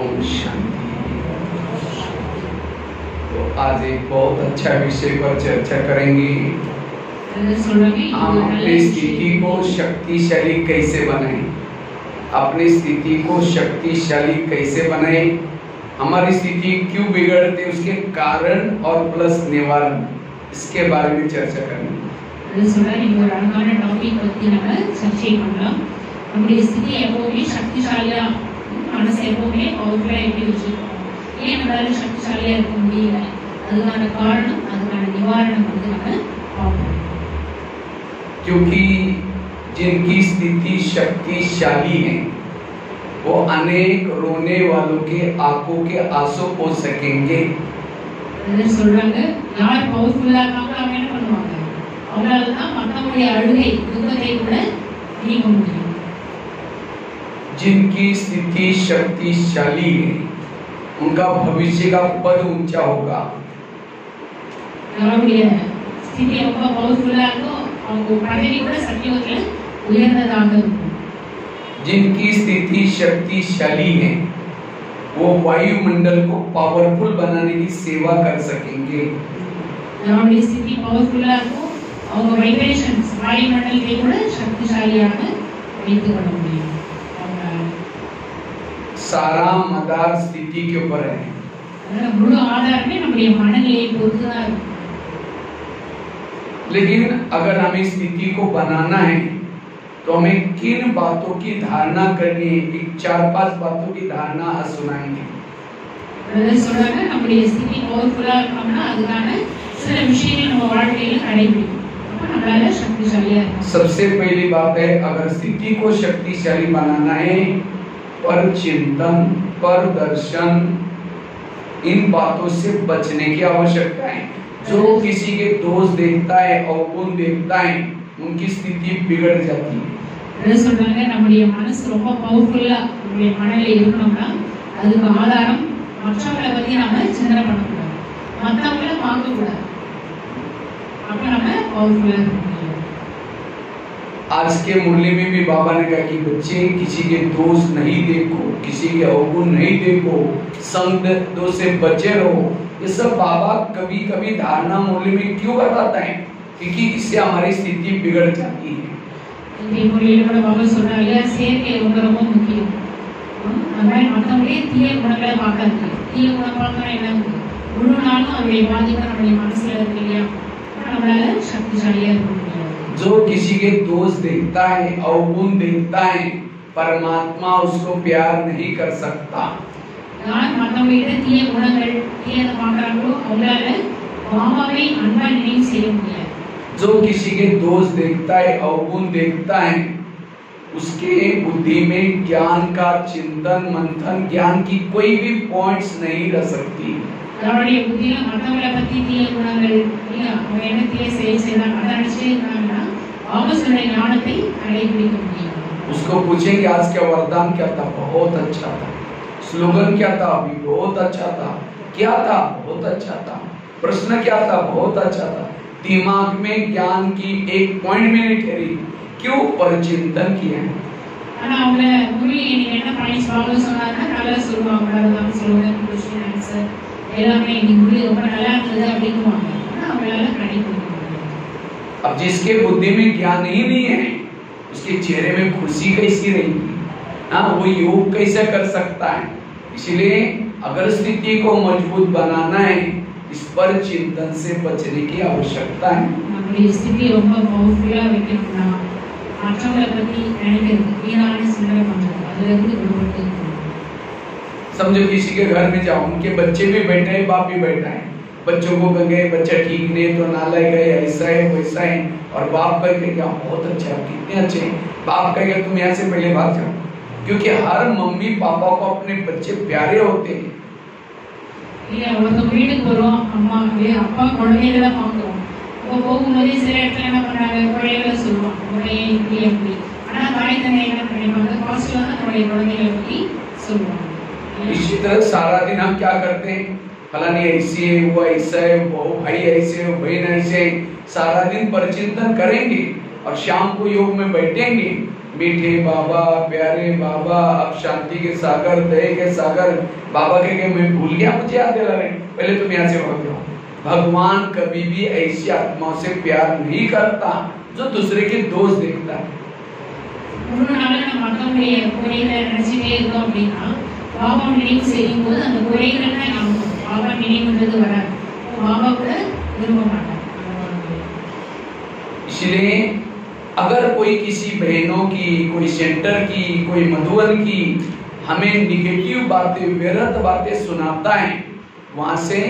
ओम शांति। तो आज एक बहुत अच्छा विषय पर चर्चा करेंगे। हम अपनी स्थिति को शक्तिशाली कैसे बनाएं, अपनी स्थिति को शक्तिशाली कैसे बनाएं, हमारी स्थिति क्यों बिगड़ती है, उसके कारण और प्लस निवारण, इसके बारे में चर्चा करेंगे। நம்முடைய ஸ்திதி எப்பவுமே சக்திசாலியா, மனசு எப்பவுமே பவர்ஃபுல்லா எப்படி வச்சிருக்கோம், ஏன் நம்மளால சக்திசாலியா இருக்க முடியல, அதுக்கான காரணம், அதுக்கான நிவாரணம் வந்து நம்ம பார்ப்போம்। क्योंकि जिनकी स्थिति शक्तिशाली है वो अनेक रोने वालों के आंखों के आंसू पोंछ सकेंगे। சொல்றாங்க, யார் பவர்ஃபுல்லா இருக்காங்களோ அவங்க என்ன பண்ணுவாங்க, அவங்களால தான் மற்றவங்களுடைய அழுகை துக்கத்தை கூட நீக்க முடியும்। जिनकी स्थिति शक्तिशाली है उनका भविष्य का पद ऊंचा होगा। யாருடைய ஸ்திதி ரொம்ப பவர்ஃபுல்லா இருக்கோ அவங்க பதவி கூட சத்தியத்துல உயர்ந்ததாக இருக்கும்। जिनकी स्थिति शक्तिशाली है वो वायुमंडल को पावरफुल बनाने की सेवा कर सकेंगे। யாருடைய ஸ்திதி பவர்ஃபுல்லா இருக்கோ அவங்க வைப்ரேஷன்ஸ் வாயுமண்டலத்தை கூட சக்திசாலியாக வைத்துக் கொள்ள முடியும்। सारा मदार स्थिति के ऊपर है। முழு ஆதாரமே நம்முடைய மனநிலையை பொறுத்து தான் இருக்கு। लेकिन अगर हमें स्थिति को बनाना है तो हमें किन बातों की धारणा करनी है, एक 4-5 बातों की धारणा आज सुनाएंगे। சொல்றாங்க, நம்முடைய ஸ்திதி பவர்ஃபுல்லா இருக்கணும்னா அதுக்கான சில விஷயங்களை நம்ம வாழ்க்கையில கடைபிடிக்கணும், அப்ப நம்மளால சக்திசாலியா இருக்கலாம்। सबसे पहली बात है, अगर स्थिति को शक्तिशाली बनाना है, पर चिंतन, पर दर्शन, इन बातों से बचने की आवश्यकता है। जो किसी के दोष देखता है, अवगुण देखता है, उनकी स्थिति बिगड़ जाती है। சொல்றாங்க, நம்முடைய மனசு ரொம்ப பவர்ஃபுல்லா நம்முடைய மனநிலை இருக்கணும்னா அதுக்கு ஆதாரம் மற்றவங்களை பத்தி நாம சிந்தனை பண்ணக்கூடாது, மற்றவங்களை பார்க்க கூடாது, அப்ப நம்ம பவர்ஃபுல்லா இருக்க முடியும்। आज के मुरली में भी बाबा ने कहा कि बच्चे किसी के दोष नहीं देखो, किसी के अवगुण नहीं देखो, संग दोष से बचे रहो। ये सब बाबा कभी कभी धारणा मुरली में क्यों बताता है, क्योंकि इससे हमारी स्थिति बिगड़ जाती है। இந்த முறையில கூட பாபா சொல்றாங்க, சேர்க்கை ரொம்ப ரொம்ப முக்கியம்। நம்ம மற்றவங்களே தீய குணங்களை பார்க்காதீங்க, தீய குணம் பார்த்தா என்ன முழு நாளும் அவருடைய பாதிப்பு நம்முடைய மனசுல இருக்கு இல்லையா, நம்மளால சக்திசாலியா இருக்க முடியாது। जो किसी के दोष देखता है, अवगुण देखता है, परमात्मा उसको प्यार नहीं कर सकता। யார் மற்றவங்க தீய குணங்கள் தீயதை பார்க்கறாங்களோ அவங்களால பாபாவை அன்பா நினைவு செய்ய முடியாது। जो किसी के दोष देखता है, अवगुण देखता है, उसके बुद्धि में ज्ञान का चिंतन मंथन, ज्ञान की कोई भी पॉइंट्स नहीं रह सकती। அவருடைய புத்தியில மற்றவங்களை பத்தி தீய குணங்கள் இல்லையா, அவங்க என்ன தீய செயல் செய்யறாங்க அதை நினைச்சே இருந்தாங்கன்னா அவங்களுடைய ஞானத்தை கடைபிடிக்க முடியும்। उसको पूछेंगे आज क्या वरदान क्या था, बहुत अच्छा था, स्लोगन क्या था, अभी बहुत अच्छा था, क्या था, बहुत अच्छा था, प्रश्न क्या था, बहुत अच्छा था, दिमाग में ज्ञान की एक पॉइंट भी नहीं ठहरी, क्यों, पर चिंतन किया। ஆனா அவங்க முரளி நீங்க என்ன பாயிண்ட்ஸ் பாபா சொன்னாங்கன்னா நல்லா சொல்லுவாங்க, அதான் ஸ்லோகன் क्वेश्चन ஆன்சர் எல்லாமே நீங்க முரளி ரொம்ப நல்லா இருந்தது அப்படிங்குவாங்க, ஆனா அவங்களால கடைபிடிக்க முடியாது। अब जिसके बुद्धि में ज्ञान ही नहीं है उसके चेहरे में खुशी कैसी रहेगी, हाँ वो योग कैसे कर सकता है। इसलिए अगर स्थिति को मजबूत बनाना है, इस पर चिंतन से बचने की आवश्यकता है। நம்முடைய ஸ்திதி ரொம்ப பவர்ஃபுல்லா வைக்கணும்னா மற்றவங்களை பத்தி நினைக்கிறது வீணான சிந்தனை பண்றது அதுல இருந்து விடுபட்டு இருக்கணும்। समझो किसी के घर में जाओ, उनके बच्चे भी बैठे हैं, बाप भी बैठा है, बच्चों को कहेंगे बच्चा ठीक नहीं तो नालायक है, ऐसा है वैसा है, और बाप कहेंगे क्या बहुत अच्छा है, कितने अच्छे हैं, बाप कहेगा तुम यहाँ से पहले भाग जाओ, क्योंकि हर मम्मी पापा को अपने बच्चे प्यारे होते हैं। இல்ல ஒருத்தவங்க வீட்டுக்கு போறோம், அம்மா அப்பா குழந்தைகளை பார்க்கிறோம், அப்போ போகும்போதே சில இடத்துல என்ன பண்றாங்க, குழந்தைகளை சொல்லுவாங்க உடைய இப்படி அப்படி, ஆனா தாய் தந்தை என்ன பண்ணிப்பாங்க, பாசிட்டிவா தான் நம்முடைய குழந்தைகளை பத்தி சொல்லுவாங்க। इसी तरह सारा दिन हम क्या करते हैं, फलानी ऐसी है, वो ऐसा है, वो भाई ऐसे है, बहन ऐसे है, सारा दिन परचिंतन करेंगे और शाम को योग में बैठेंगे, मीठे बाबा, प्यारे बाबा, अब शांति के सागर, दया के सागर, बाबा के मैं भूल गया, मुझे याद दिला रहे, पहले तुम यहाँ से भाग जाओ। भगवान कभी भी ऐसी आत्माओं से प्यार नहीं करता जो दूसरे के दोष देखता है। इसलिए अगर कोई किसी बहनों की, कोई सेंटर की, कोई मधुबन की हमें निगेटिव बातें, व्यर्थ बातें सुनाता है, वहां से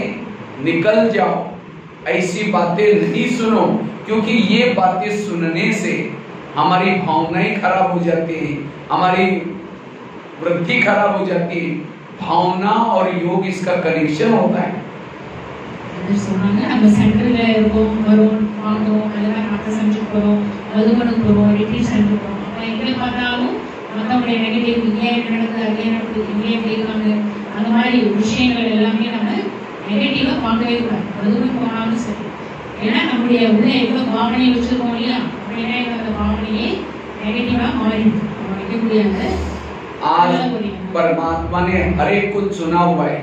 निकल जाओ, ऐसी बातें नहीं सुनो, क्योंकि ये बातें सुनने से हमारी भावनाएं खराब हो जाती हैं, हमारी वृद्धि खराब हो जाती है। भावना और योग इसका कनेक्शन होता है। நம்ம சென்டர்ல இருக்கோம், வரோம், வாங்குறோம், அதெல்லாம் நாட்டை செஞ்சு போறோம், மதுபனுக்கு போறோம், ரிட்ரீட் செஞ்சு போறோம். அப்ப எங்க பார்த்தாலும் மத்தவங்களுடைய நெகட்டிவ், ஏன் நடக்குது, அதே நடக்குது, ஏன் இருக்காங்க, அந்த மாதிரி விஷயங்கள் எல்லாமே நம்ம நெகட்டிவா பார்க்கவே கூடாது. மதுபன் போனாலும் சரி, ஏன்னா நம்முடைய உள்ள எவ்வளவு பாவனையை வச்சிருக்கோம் இல்லையா, அப்படின்னா அந்த பாவனையே நெகட்டிவா மாறிடுது, வைக்க முடியாது। आज परमात्मा ने हर एक कुछ चुना हुआ है,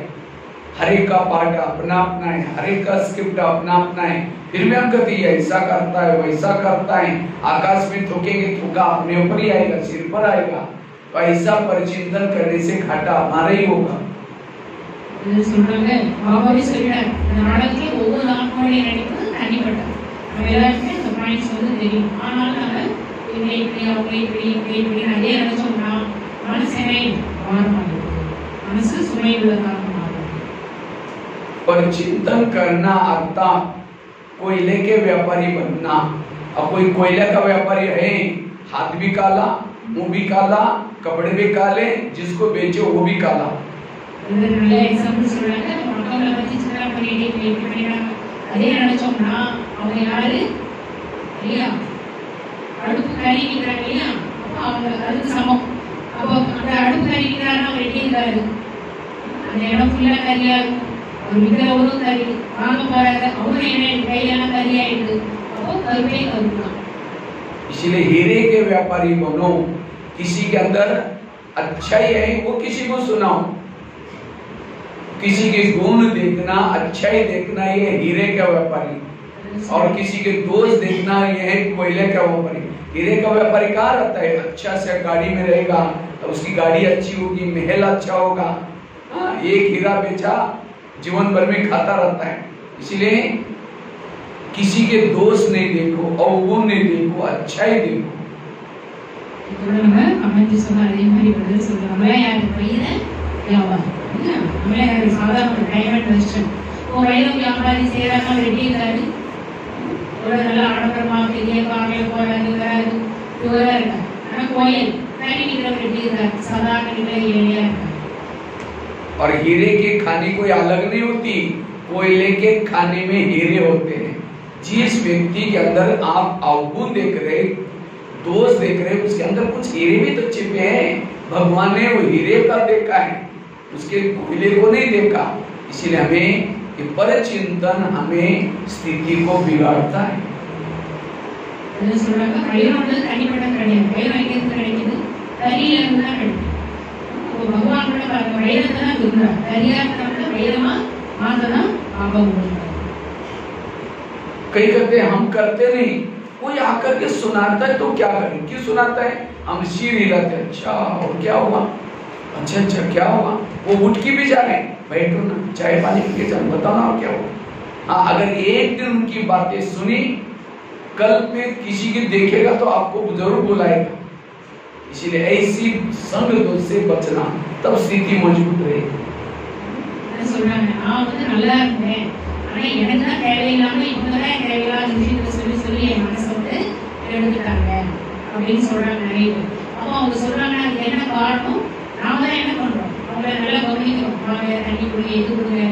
हर एक का पार्ट अपना अपना है, हर एक का स्क्रिप्ट अपना अपना है, फिर भी हम कहते हैं ऐसा करता है, वैसा करता है। आकाश में थूकेंगे, थूका अपने ऊपर ही आएगा, सिर पर आएगा। तो ऐसा परिचिंतन करने से घाटा हमारा ही होगा। சொல்றாங்க, பாபாவே சொல்றாரு, இந்த நாடகத்துல ஒவ்வொரு ஆத்மாவுடைய நடிப்பு தனிப்பட்டது, நம்ம எல்லாருக்குமே அந்த பாயிண்ட்ஸ் தெரியும்। ஆனாலும் நம்ம இப்படி இப்படி அவங்க இப்படி இப்படி இப்படி அதே நினைச்சோம்னா மனசே மாற மாட்டேங்குது, மனசு சுமை உள்ளதாக மாறும்। पर चिंतन करना आता कोयले के व्यापारी बनना। अब कोई कोयले का व्यापारी है, हाथ भी काला, मुंह भी काला, कपड़े भी काले, जिसको बेचो वो भी काला। நல்ல எக்ஸாம்பிள் சொல்றாங்க, மக்களை பத்தி சிந்தனை பண்ணிட்டு இப்படி பண்ணிட்டாங்க, அதே நினைச்சோம்னா அவங்க யாரு இல்லையா, அடுப்பு கறி நிற்கிறாங்க இல்லையா, அப்போ அவங்க அதுக்கு சமம்। அப்போ அந்த அடுப்பு கறி நிற்கிறாருன்னா அவர் எப்படி இருக்காரு, அந்த இடம் ஃபுல்லா கறியா இருக்கும், ஒரு விற்கிறவரும் கறி, வாங்க போறாரு அவரும் என்ன கையெல்லாம் கறி ஆயிடுது, அப்போ கருப்பே கருப்புதான்। इसलिए हीरे के व्यापारी बनो, किसी के अंदर अच्छाई है वो किसी को सुनाओ, किसी के गुण देखना, अच्छाई देखना ये हीरे का व्यापारी, और किसी के दोष देखना ये है कोयले का व्यापारी। हीरे का व्यापारी कहाँ रहता है, अच्छा से गाड़ी में रहेगा, तो उसकी गाड़ी अच्छी होगी, महल अच्छा होगा। हाँ, एक हीरा बेचा जीवन भर में खाता रहता है। इसलिए किसी के दोष नहीं देखो, अवगुण नहीं देखो, अच्छाई देखो। அமைதி சொன்ன அதே மாதிரி பதில் சொல்றாங்க, நம்மளே யாரு பையன வியாபாரம், நம்மளே யாரு சாதாரண டைமண்ட் வெஸ்டர்ன் ஒரு வைரம் வியாபாரி செய்யறாங்க, ரெடி இருக்காரு, ஒரு நல்ல ஆடம்பரமா பெரிய கார்ல போறாரு, வராரு, இவரா இருக்காரு, ஆனா கோயில் தனி நிக்கிற ரெடி இருக்காரு, சாதாரண நிக்கிற ஏழையா இருக்காரு। और हीरे के खाने कोई अलग नहीं होती, कोयले के खाने में हीरे होते हैं। जिस व्यक्ति के अंदर आप अवगुण देख रहे, दोष देख रहे, उसके अंदर कुछ हीरे भी तो छिपे हैं। भगवान ने वो हीरे का देखा है, उसके कोयले को नहीं देखा। इसलिए हमें ये पर चिंतन हमें स्थिति को बिगाड़ता है। சொல்றாங்க, வைரம் தனிப்பட்ட கிடையாது, வைரம் எங்கிருந்து கிடைக்குது, கரியில இருந்து தான் கிடைக்குது। भगवान கூட பாருங்க, வைரத்தை தான் விரும்புறாங்க, கரியா இருக்கிறவங்க வைரமா மாத்ததான் பாபா விரும்புறாங்க। कई कहते हैं हम करते नहीं, कोई आकर के सुनाता है तो क्या करें, क्यों सुनाता है, हम सिर हिलाते, अच्छा और क्या हुआ, अच्छा अच्छा क्या हुआ, वो उठ के भी जा रहे हैं, बैठो ना चाय पानी पी के चल, बताओ ना क्या हुआ। हाँ, अगर एक दिन उनकी बातें सुनी, कल में किसी की देखेगा तो आपको जरूर बुलाएगा। इसलिए ऐसी संग दोष से बचना, तब स्थिति मजबूत रहेगी। சொல்றாங்க, நான் நல்லா இருந்தேன், ஆனா எனக்கு தான் தேவையில்லாம இவங்கதான் தேவையில்லாத விஷயத்தை சொல்லி சொல்லி என் மனசை எடுத்துட்டாங்க அப்படின்னு சொல்றாங்க நிறைய பேர்। அப்போ அவங்க சொல்றாங்க, அதுக்கு என்ன காரணம், நாம தான் என்ன பண்றோம், அவங்கள நல்லா கவனிக்கிறோம், வாங்க தண்ணி குடிங்க, இது கொடுங்க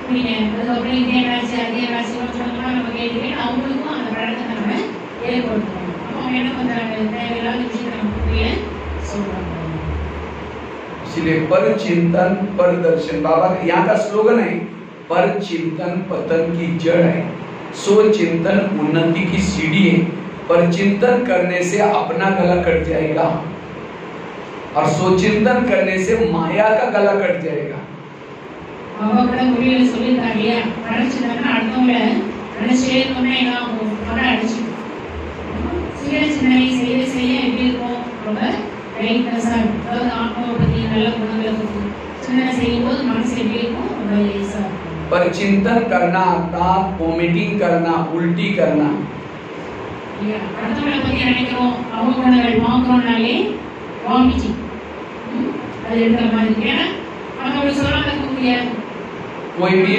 குடிங்க, அதுக்கப்புறம் இதே ராசி அதே ராசி சொன்னா நம்ம கேட்டுக்கிட்டு அவங்களுக்கும் அந்த பழக்கத்தை நம்ம ஏற்படுத்துறோம்। அப்போ அவங்க என்ன பண்றாங்க, தேவையில்லாத விஷயத்தை நம்ம புரிய சொல்றாங்க। इसलिए पर चिंतन पर दर्शन, बाबा यहाँ का स्लोगन है, पर चिंतन पतन की जड़ है, सो चिंतन उन्नति की सीढ़ी है। पर चिंतन करने से अपना गला कट जाएगा और सोचिंतन करने से माया का गला कट जाएगा। அவங்கள மொழியில சொல்லிட்டாங்க இல்லையா, படிச்சுட்டாங்கன்னா அடுத்தவங்கள நினைச்சேன்னு என்ன ஆகும், அதை அடிச்சு சில சிந்தனை செய்ய செய்ய எப்படி இருக்கும், ரொம்ப ரைட்னஸா இருக்கும். அதாவது ஆத்மாவை பத்தி நல்ல குணங்களை பத்தி சிந்தனை செய்யும் போது மனசு எப்படி இருக்கும், ரொம்ப லேசா இருக்கும். पर चिंतन करना अर्थात वोमिटिंग करना, उल्टी करना, அடுத்தவங்களை பத்தி நினைக்கிறோம், அவங்க குணங்கள் பார்க்கிறோம்னாலே வாமிட்டிங் அது எடுக்கிற மாதிரி. ஏன்னா அவங்க சொல்லாத முடியாது. कोई भी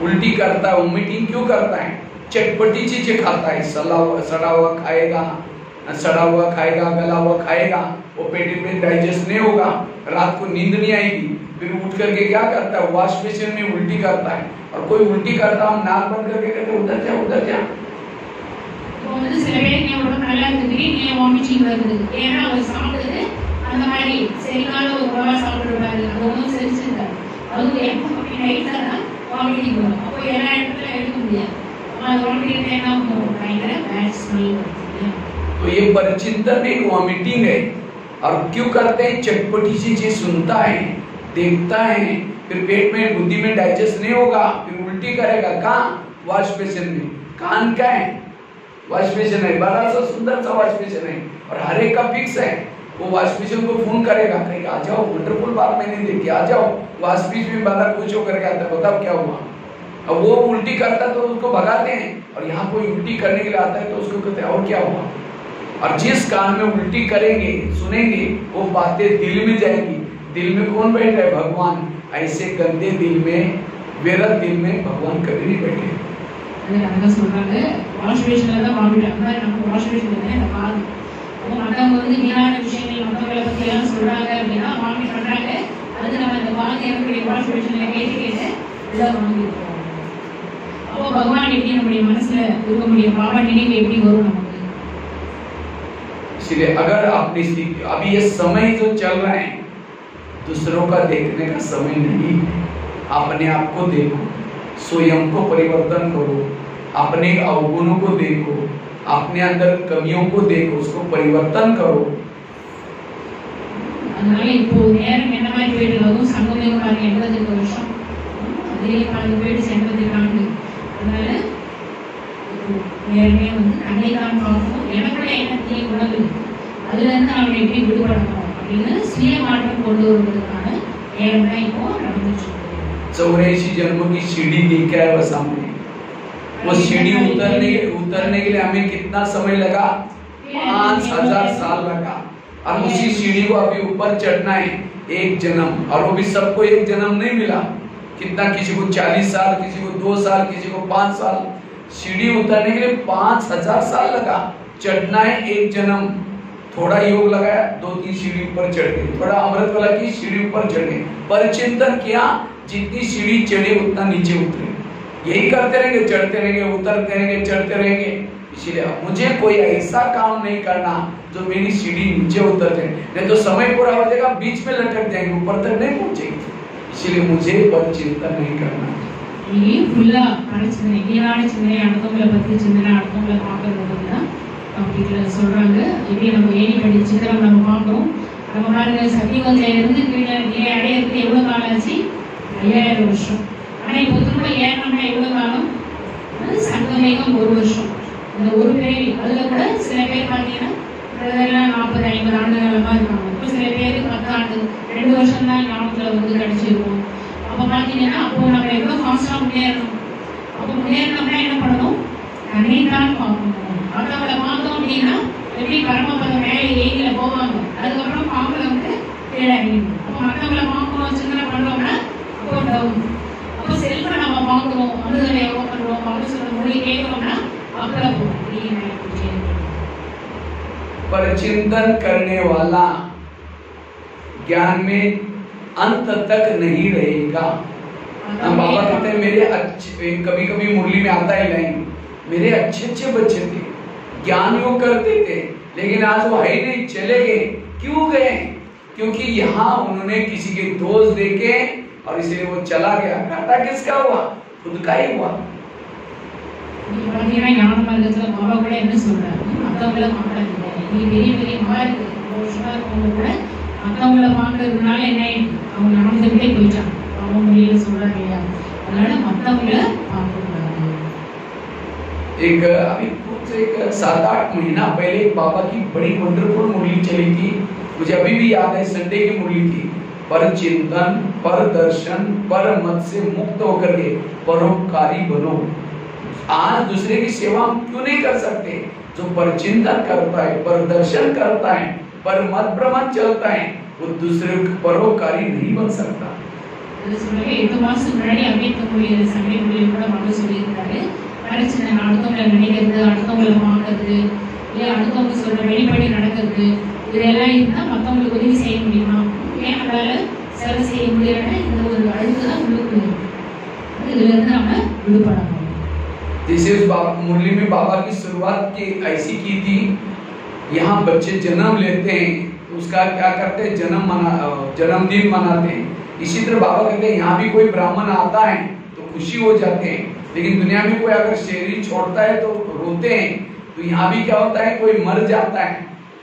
उल्टी करता है, वोमिटिंग क्यों करता है? चटपटी चीजें खाता है, सड़ा हुआ खाएगा, गला हुआ खाएगा, वो पेट में डाइजेस्ट नहीं होगा, रात को नींद नहीं आएगी, फिर उठ करके क्या करता है, वॉश बेसिन में उल्टी करता है। और कोई उल्टी करता हम नाक बंद करके कहते उधर जा उधर जा। तो வந்து சில பேருக்கு எவ்வளவு நல்லா இருக்கு, ஏன் வாமிட்டிங் வருது, ஏன்னா அவர் சாப்பிடுறது அந்த மாதிரி சரியான ஒரு உணவா சாப்பிடுறாரு, அது ஒன்றும் செரிச்சிருக்காரு, அது எப்போ அப்படி நைட்டா தான் வாமிட்டிங் வரும். அப்போ எல்லா இடத்துல எடுக்க முடியாது, அது வாமிட்டிங் என்ன ஆகும், பயங்கர பேட் ஸ்மெல் வரும். तो ये परचिंतन एक वॉमिटिंग है। और क्यों करते हैं? चटपटी चीजें सुनता है, देखता है, फिर पेट में बुद्धि में डाइजेस्ट नहीं होगा, फिर उल्टी करेगा। कहाँ? वॉश बेसिन में। कान का है वॉश बेसिन है, बड़ा सा सुंदर सा वॉश बेसिन है और हर एक का फिक्स है। वो वॉश बेसिन को फोन करेगा, कहेगा आ जाओ, वंडरफुल बात मैंने देखी, आ जाओ। वॉश बेसिन में बाला कुछ होकर के आता, बताओ क्या हुआ। अब वो उल्टी करता तो उसको भगाते हैं, और यहाँ कोई उल्टी करने के लिए आता है तो उसको कहते हैं और क्या हुआ। और जिस कान में उल्टी करेंगे सुनेंगे वो बातें दिल में जाएगी। दिल में कौन बैठा है? भगवान। ऐसे गंदे दिल में, वेरत दिल में भगवान कभी नहीं बैठे। அங்க சொல்றாங்க வாஷ் பேஷன்ல தான் வாமிட், அந்த மாதிரி நம்ம வாஷ் பேஷன்ல தான் இந்த காது. அப்போ மற்றவங்க வந்து வீணான விஷயங்கள் மற்றவங்களை பத்தி எல்லாம் சொல்றாங்க அப்படின்னா வாமிட் பண்றாங்க, அது நம்ம இந்த காது எப்படி வாஷ் பேஷன்ல கேட்டு கேட்டு எல்லாம் வாங்கிருக்கோம். அப்போ பகவான் எப்படி நம்முடைய மனசுல இருக்கக்கூடிய பாவ நினைவு எப்படி வரும் நமக்கு? इसलिए अगर अपनी अभी ये समय जो चल रहा है दूसरों का देखने का समय नहीं, अपने आप को देखो, स्वयं को परिवर्तन करो, अपने अवगुणों को देखो, अपने अंदर कमियों को देखो, उसको परिवर्तन करो। அதனால இப்போ நேரம் என்ன மாதிரி போயிட்டு இருக்கும், சங்கமம் பாருங்க 80 வருஷம், அதே பாருங்க போயிட்டு 80 ஆண்டு. அதனால நேரமே வந்து தன்னை தான் பார்க்கணும், எனக்குள்ள என்ன தீய குணங்கள் அதுல இருந்து நம்ம எப்படி விடுபடணும் அப்படின்னு சுய மாற்றம் கொண்டு வருவதற்கான நேரம் தான் இப்போ நடந்துச்சு. 84 जन्मों की सीढ़ी देखा है बस हमने, वो सीढ़ी उतरने के लिए हमें कितना समय लगा? 5000 साल लगा। और उसी सीढ़ी को अभी ऊपर चढ़ना है 1 जन्म, और वो भी सबको 1 जन्म नहीं मिला। कितना, किसी को 40 साल, किसी को 2 साल, किसी को 5 साल। सीढ़ी उतरने के लिए 5000 साल लगा। चढ़ना है 1 जन्म, थोड़ा योग लगाया 2-3 सीढ़ी ऊपर चढ़ गए, थोड़ा अमृत वाला की सीढ़ी ऊपर चढ़ गए, पर चिंतन किया, जितनी सीढ़ी चढ़े उतना नीचे उतरे। यही करते रहेंगे, चढ़ते रहेंगे, उतरते रहेंगे, चढ़ते रहेंगे। इसीलिए मुझे कोई ऐसा काम नहीं करना जो मेरी सीढ़ी नीचे उतर जाए, नहीं तो समय पूरा हो जाएगा, बीच में लटक जाएंगे, ऊपर तक नहीं पहुंचेंगे। इसलिए मुझे पर चिंतन नहीं करना। ये फुल्ला பரச்சிந்தனை, ஈரான சிந்தனை, அடுத்தவங்களை பத்தி சிந்தனை, அடுத்தவங்களை பார்க்கறது பத்தி தான் டாபிக்ல சொல்றாங்க. இப்படி நம்ம ஏணிப்படி சித்திரம் நம்ம பார்க்கிறோம். நம்ம பாருங்க சத்தியவதில இருந்து கீழே நிலை அடையிறதுக்கு எவ்வளவு காலம் ஆச்சு? 5000 வருஷம். ஆனா இப்போ திரும்ப ஏறணும்னா எவ்வளவு காலம்? சங்கமேகம் 1 வருஷம். இந்த ஒரு பிறவி, அதுல கூட சில பேர் பார்த்தீங்கன்னா 40-50 ஆண்டு காலமா இருக்காங்க. இப்போ சில பேர் 10 ஆண்டு 2 வருஷம் தான் ஞாபகத்துல வந்து கிடைச்சிருக்கும். அப்போ பார்த்தீங்கன்னா அப்போ நம்ம எவ்வளோ ஃபாஸ்ட்டாக முன்னேறணும். அப்போ முன்னேறணும்னா என்ன பண்ணணும்? தன்னை தான் பார்க்கணும். மற்றவங்களை பார்த்தோம் அப்படின்னா எப்படி பரமபதம் மேலே ஏரியில போவாங்க, அதுக்கப்புறம் பாம்புல வந்து கீழே இறங்கிடும். அப்போ மற்றவங்களை பார்க்கணும் சிந்தனை பண்ணுறோம்னா அப்போ டவுன். அப்போ செல்ஃபை நம்ம பார்க்குறோம், அமுதலை எவ்வளோ பண்ணுறோம், அப்படின்னு சொல்ற மொழி கேட்குறோம்னா அப்பல போகும். पर चिंतन करने वाला ज्ञान में अंत तक नहीं रहेगा। बाबा कहते हैं मेरे अच्छे, कभी कभी मुरली में आता है लाइन, मेरे अच्छे अच्छे बच्चे थे, ज्ञान योग करते थे, लेकिन आज वो है नहीं, चले गए। क्यों गए? क्योंकि यहाँ उन्होंने किसी के दोष देखे और इसलिए वो चला गया। घाटा किसका हुआ? खुद का ही हुआ। நீங்க பாத்தீங்கன்னா ஞான மார்க்கத்துல பாபா கூட என்ன சொல்றாரு, மத்தவங்கள பார்க்காதீங்க. நீ பெரிய பெரிய மகான் வருஷமா இருக்கவங்க கூட மத்தவங்கள பார்க்கறதுனால என்ன ஆயிடுச்சு, அவங்க ஞானத்துக்கிட்டே போயிட்டாங்க. பாபா மொழியில சொல்றாங்க இல்லையா, அதனால மத்தவங்கள பார்க்கக்கூடாது. एक अभी कुछ एक 7-8 महीना पहले एक बाबा की बड़ी वंडरफुल मुरली चली थी, मुझे अभी भी याद है, संडे की मुरली थी। पर चिंतन, पर दर्शन, पर मत से मुक्त होकर के परोपकारी बनो। आज दूसरे की सेवा हम क्यों नहीं कर सकते? जो पर चिंतन करता है, पर दर्शन करता है, पर मत भ्रमण चलता है, वो दूसरे परोपकारी नहीं बन सकता। இது மாசம் முன்னாடி அமிர்தமொழியில சண்டை மொழியில கூட பாபா சொல்லியிருக்காரு, மறைச்சின அடுத்தவங்களை நினைக்கிறது, அடுத்தவங்களை பார்க்கறது, இல்லை அடுத்தவங்க சொல்ற வெளிப்படி நடக்கிறது, இதெல்லாம் இருந்தா மற்றவங்களுக்கு உதவி செய்ய முடியுமா, ஏன் நம்மளால சேவை செய்ய முடியலன்னு இந்த ஒரு அழுக்கு தான் உள்ளுக்குள்ள இருக்கு. இதுல இருந்து நம்ம விடுபடணும். जैसे उस मुरली में बाबा की शुरुआत की ऐसी की थी, यहाँ बच्चे जन्म लेते हैं तो उसका क्या करते हैं, जन्मदिन मनाते हैं। इसी तरह बाबा कहते हैं यहाँ भी कोई ब्राह्मण आता है तो खुशी हो जाते हैं, लेकिन दुनिया में कोई अगर शरीर छोड़ता है तो रोते हैं। तो यहाँ भी क्या होता है, कोई मर जाता है,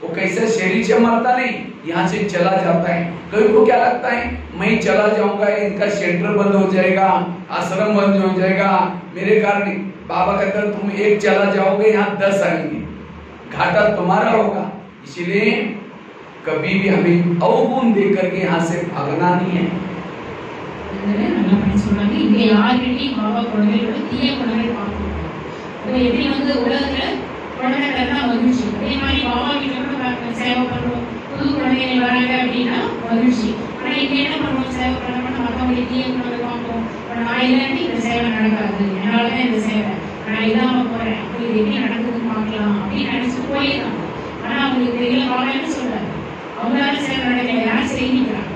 वो कैसे शरीर से मरता नहीं, यहाँ से चला जाता है। कभी को क्या लगता है, मैं चला जाऊंगा, इनका शेल्टर बंद हो जाएगा, आश्रम बंद हो जाएगा मेरे कारण। बाबा कहते हैं तुम एक चला जाओगे, यहाँ 10 आएंगे, घाटा तुम्हारा होगा। इसलिए कभी भी हमें अवगुण दे करके यहाँ से भागना नहीं है। நல்லா பண்ணி சொல்றாங்க, இங்க யார்கிட்டயும் பாபா குழந்தைகளோட தீய குணங்கள் பார்க்கணும். அப்ப எப்படி வந்து உலகத்துல குழந்தைகள் தான் மகிழ்ச்சி, அதே மாதிரி பாபா கிட்ட கூட சேவை பண்றோம், புது குழந்தைகள் வராங்க அப்படின்னா மகிழ்ச்சி. ஆனா இங்க என்ன பண்ணுவோம், சேவை பண்ண மற்றவங்களுக்கு தீய குணங்கள் பார்ப்போம். நான் இல்லாட்டி இந்த சேவை நடக்காது, என்னாலதான் இந்த சேவை, நான் இல்லாம போறேன், அப்ப இது எப்படி நடக்குதுன்னு பார்க்கலாம் அப்படின்னு நினைச்சு போயிடலாம். ஆனா அவங்களுக்கு தெரியல, பாபா என்ன சொல்றாரு, அவங்களால சேவை நடக்கல, யார் செய்யறாங்க.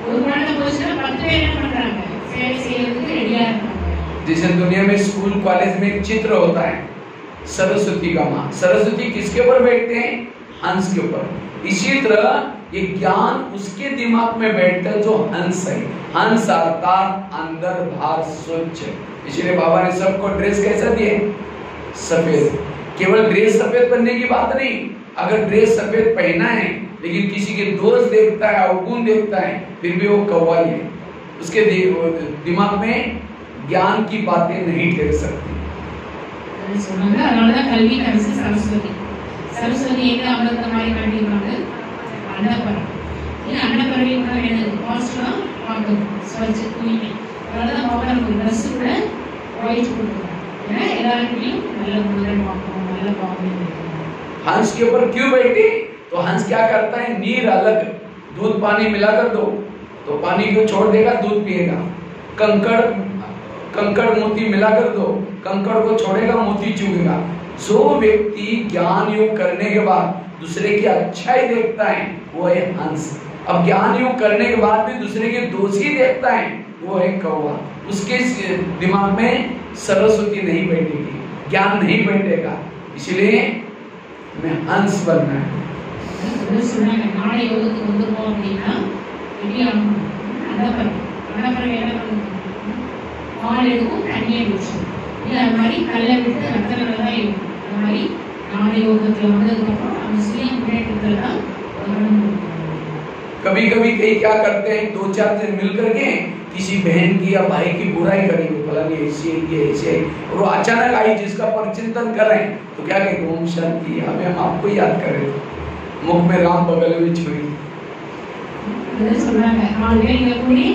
ஒரு குழந்தை போச்சுன்னா 10 பேர் என்ன பண்றாங்க, சேவை செய்யறதுக்கு ரெடியா இருக்காங்க. जैसे दुनिया में स्कूल कॉलेज में एक चित्र होता है सरस्वती का माँ, सरस्वती किसके ऊपर बैठते हैं, हंस के ऊपर। इसी तरह ये ज्ञान उसके दिमाग में बैठता है जो हंस है। हंस अर्थात अंदर बाहर स्वच्छ। इसलिए बाबा ने सबको ड्रेस कैसा दिए, सफेद। केवल ड्रेस सफेद पहनने की बात नहीं, अगर ड्रेस सफेद पहना है लेकिन किसी के दोष देखता है, अवगुण देखता है, फिर भी वो कौवा है, उसके दिमाग में ज्ञान की बातें नहीं ठहर सकती। சொன்னாங்க, அதனாலதான் கல்வி அரசு சரஸ்வதி. சரஸ்வதி எங்க அமிர்த மாதிரி காட்டியிருக்காங்க, அன்னப்பறம். ஏன்னா அன்னப்பறவை கூட என்னது, பாசிட்டிவா பார்க்கணும், ஸ்வச்ச தூய்மை. அதனாலதான் பாபா நமக்கு ட்ரெஸ் கூட ஒயிட் கொடுக்குறாங்க, ஏன்னா எல்லாருக்கிட்டையும் நல்ல குணங்கள் பார்க்கணும், நல்ல பாவனை இருக்கணும். हंस के ऊपर क्यों बैठी, तो हंस क्या करता है, नीर अलग, दूध पानी मिलाकर दो तो पानी को छोड़ देगा, दूध पिएगा। कंकड़ मोती मिलाकर दो, कंकड़ को छोड़ेगा, मोती चुगेगा। जो व्यक्ति ज्ञान योग करने के बाद दूसरे की अच्छाई देखता है वो है हंस। अब ज्ञान योग करने के बाद भी दूसरे के दोष ही देखता है वो है कौवा। उसके दिमाग में सरस्वती नहीं बैठेगी, ज्ञान नहीं बैठेगा। इसलिए मैं हंस बनना है। சொன்னாங்க, நாளை யோகத்துக்கு வந்துருவோம் அப்படின்னா எப்படி ஆகணும், அன்னப்பறவை என்ன பண்ணுது, பால் எடுக்கும், தண்ணியை குடிச்சோம், இல்லை அது மாதிரி கல்லை விட்டு ரத்தங்களை தான் இருக்கும். அது மாதிரி நாளை யோகத்துல வந்ததுக்கப்புறம் நம்ம சுய முன்னேற்றத்துல தான் வரணும். कभी कभी कई क्या करते हैं, 2-4 दिन मिल करके किसी बहन की या भाई की बुराई करेंगे, फलानी ऐसी है, ये ऐसे है, और वो अचानक आई जिसका परिचिंतन कर रहे हैं तो क्या कहेंगे, ओम शांति, हमें हम आपको याद करें, मुख में राम बगल में छुरी। சொல்றாங்க, 4 பேர் இங்க கூடி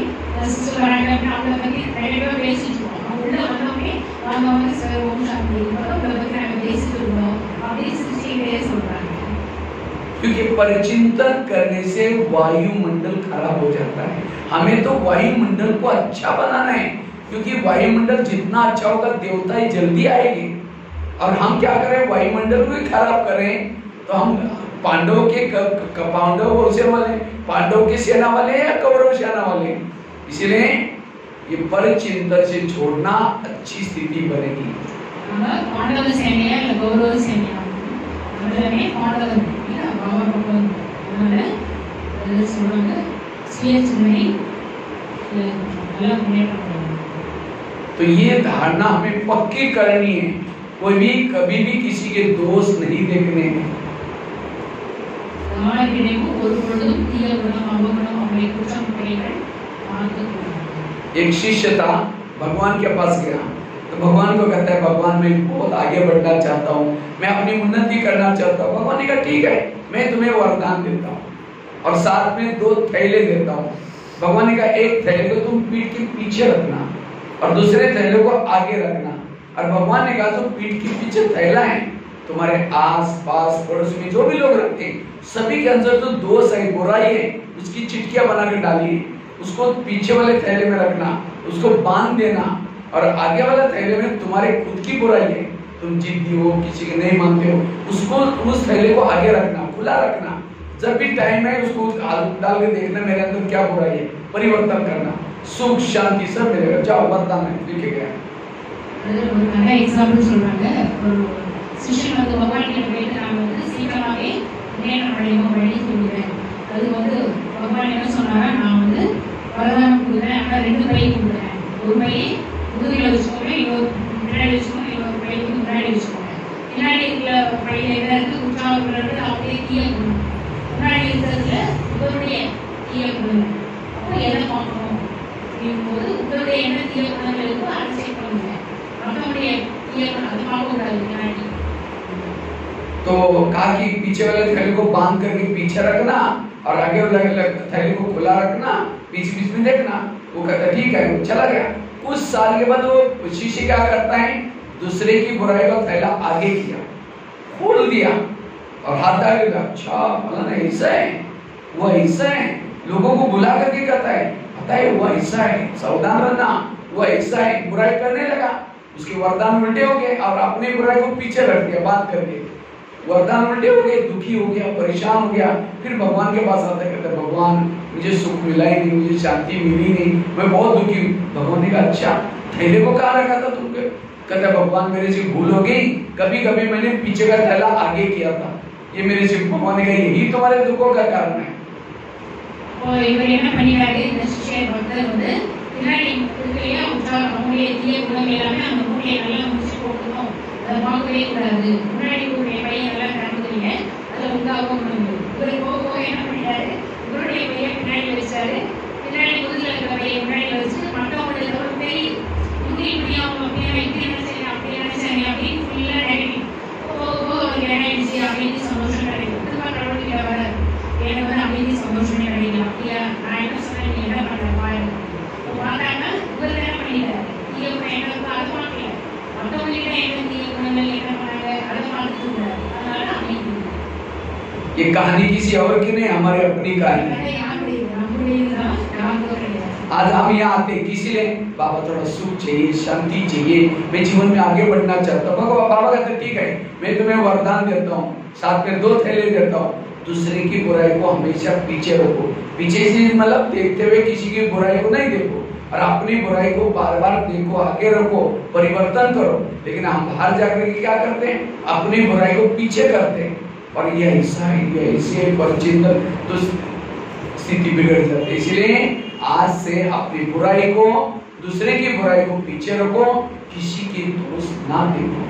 சிஸ்டர் வராங்க அப்படின்னா அவங்கள பத்தி நிறைய பேசிட்டுருவோம். அவங்க உள்ள வந்தோடனே அவங்க வந்து சார் ஓம் சாந்தி உங்களை பத்தி நாங்கள் பேசிட்டு இருந்தோம் அப்படின்னு சிஸ்டர் சொல்றாங்க. क्योंकि परिचिंतन करने से वायुमंडल खराब हो जाता है। हमें तो वायुमंडल को अच्छा बनाना है, क्योंकि वायुमंडल जितना अच्छा होगा देवता ही जल्दी आएंगे। और हम क्या करें, वायुमंडल को ही खराब करें तो हम पांडव के पांडव की सेना वाले या कौरव सेना वाले। इसलिए ये परिचिंतन से छोड़ना अच्छी स्थिति बनेगी। पांडव सेना या कौरव सेना पांडव சுய சிந்தனை நல்ல முன்னேற்றம். तो ये धारणा हमें पक्की करनी है, कोई भी कभी भी किसी के दोष नहीं देखने हैं। एक शिष्य था, भगवान के पास गया तो भगवान को कहता है, भगवान मैं बहुत आगे बढ़ना चाहता हूँ, मैं अपनी उन्नति करना चाहता हूँ। भगवान ने कहा ठीक है, मैं तुम्हें वरदान देता हूँ और साथ में 2 थैले देता हूँ। भगवान ने कहा एक थैले को तुम पीठ के पीछे रखना और दूसरे थैले को आगे रखना। और भगवान ने कहा जो पीठ के पीछे थैला है, तुम्हारे आस पास पड़ोस में जो भी लोग रखते हैं सभी के अंदर जो दोष है, बुराई है, उसकी चिट्ठियां बना के डालिए, उसको पीछे वाले थैले में रखना, उसको बांध देना। और आगे वाला थैले में तुम्हारे खुद की बुराई है, तुम जिद्दी हो, किसी के नहीं मानते हो, उसको उस थैले को आगे रखना, खुला रखना। जब भी टाइम है उसको डाल के देखना मेरे अंदर क्या बुराई है, परिवर्तन करना, सुख शांति सब मिलेगा। जाओ वरदान है लिखे गया। நிறைய எக்ஸாம்பிள் சொல்றாங்க. ஒரு சிஷ்யன் வந்து பகவான் கிட்ட போயிட்டு நான் வந்து சீக்கிரமாவே ஞானம் அடையணும் வழி சொல்லுறேன். அது வந்து பகவான் என்ன சொன்னாரா, நான் வந்து வரதானம் கொடுக்குறேன், ஆனா 2 பை கொடுக்குறேன். ஒரு பை முதுகில வச்சுக்கோங்க, இன்னொரு முன்னாடி வச்சுக்கோங்க, இன்னொரு பை முன்னாடி வச்சுக்கோங்க. பின்னாடி இருக்கிற பையில என்ன இருக்கு, உற்சாகப்படுறது அப்படியே கீழே கொடுங்க. முன்னாடி இருக்கிறதுல உங்களுடைய கீழே கொடுங்க. அப்போ எதை பார்க்கணும் அப்படிங்கும்போது உங்களுடைய என்ன கீழே குணங்கள் இருக்கோ அதை செக் பண்ணுங்க. तो कहा कि पीछे वाले थैले को बांध करके पीछे रखना और आगे वाले थैले को खुला रखना, बीच बीच में देखना। वो कहता ठीक है, वो चला गया। कुछ साल के बाद वो शिष्य क्या करता है, दूसरे की बुराई का थैला आगे किया, खोल दिया और हाथ आगे लगा। अच्छा फलाना ऐसा है, वो ऐसा है, लोगों को बुला करके कहता है पता है वो ऐसा है, सावधान रहना, वो ऐसा है, बुराई करने लगा। उसके वरदान उल्टे हो गए और अपने बुराई को पीछे रख दिया, बात करके वरदान उल्टे हो गए, दुखी हो गया, परेशान हो गया। फिर भगवान के पास आता है, कहता है भगवान मुझे सुख मिला ही नहीं, मुझे शांति मिली नहीं, मैं बहुत दुखी हूँ। भगवान ने कहा अच्छा थैले को कहाँ रखा था तुमने? कहता भगवान मेरे से भूल हो गई, कभी कभी मैंने पीछे का थैला आगे किया था, ये मेरे से। भगवान ने कहा यही तुम्हारे दुखों का कारण है। இவர் என்ன பண்ணிட்டாரு, இந்த சிஷ்யர் பக்தர் வந்து பின்னாடி இருக்கிறையா அவங்களுடைய தீய குணம் எல்லாமே அந்த மூட்டையை நல்லா முடிச்சு போட்டுக்கணும், அதை பார்க்கவே கூடாது. முன்னாடி உங்களுடைய பையன் நல்லா கிளம்புறீங்க, அதை உண்டாகவும் பண்ணுங்க. இவர் போக போக என்ன பண்ணிட்டாரு, இவருடைய பையன் பின்னாடி வச்சாரு, பின்னாடி முதுகில் இருக்கிற பையன் முன்னாடி வச்சு மற்றவங்களுடைய ஒரு பெரிய இப்படி இப்படி அவங்க அப்படியே இப்படி என்ன செய்யணும் அப்படி என்ன செய்யணும் அப்படின்னு ஃபுல்லாக நெகட்டிவ் போக போக அவருக்கு என்ன ஆயிடுச்சு அப்படின்னு சந்தோஷம் கிடைக்கும். திரும்ப கடவுள்கிட்ட வர எனக்கு வந்து அமைதி சந்தோஷமே கிடைக்கும். அப்படியா நான் என்ன சொன்னேன், நீ என்ன பண்ண பாருங்க பார்த்தாங்க. இவர் என்ன பண்ணிட்டாரு, தீய குணம் என்ன இருக்கோ அதை பார்க்கல, மற்றவங்ககிட்ட என்ன தீய குணங்கள் என்ன பண்ணாங்க அதை பார்த்துட்டு இருந்தாரு. அதனால அமைதி। ये कहानी किसी और की नहीं, हमारी अपनी कहानी है। आज हम यहाँ आते किसी लिए बाबा थोड़ा सुख चाहिए, शांति चाहिए, मैं जीवन में आगे बढ़ना चाहता हूँ। बाबा कहते ठीक है, मैं तुम्हें वरदान देता हूँ, साथ में 2 थैले देता हूँ, दूसरे की बुराई को हमेशा पीछे रखो। पीछे से मतलब देखते हुए किसी की बुराई को नहीं देखो और अपनी बुराई को बार बार देखो, आगे रखो, परिवर्तन करो। लेकिन हम बाहर जाकर के क्या करते हैं, अपनी बुराई को पीछे करते हैं और ये ऐसा है, ये ऐसे परिचित, तो स्थिति बिगड़ जाती है। इसलिए आज से अपनी बुराई को, दूसरे की बुराई को पीछे रखो, किसी की दोष ना देखो।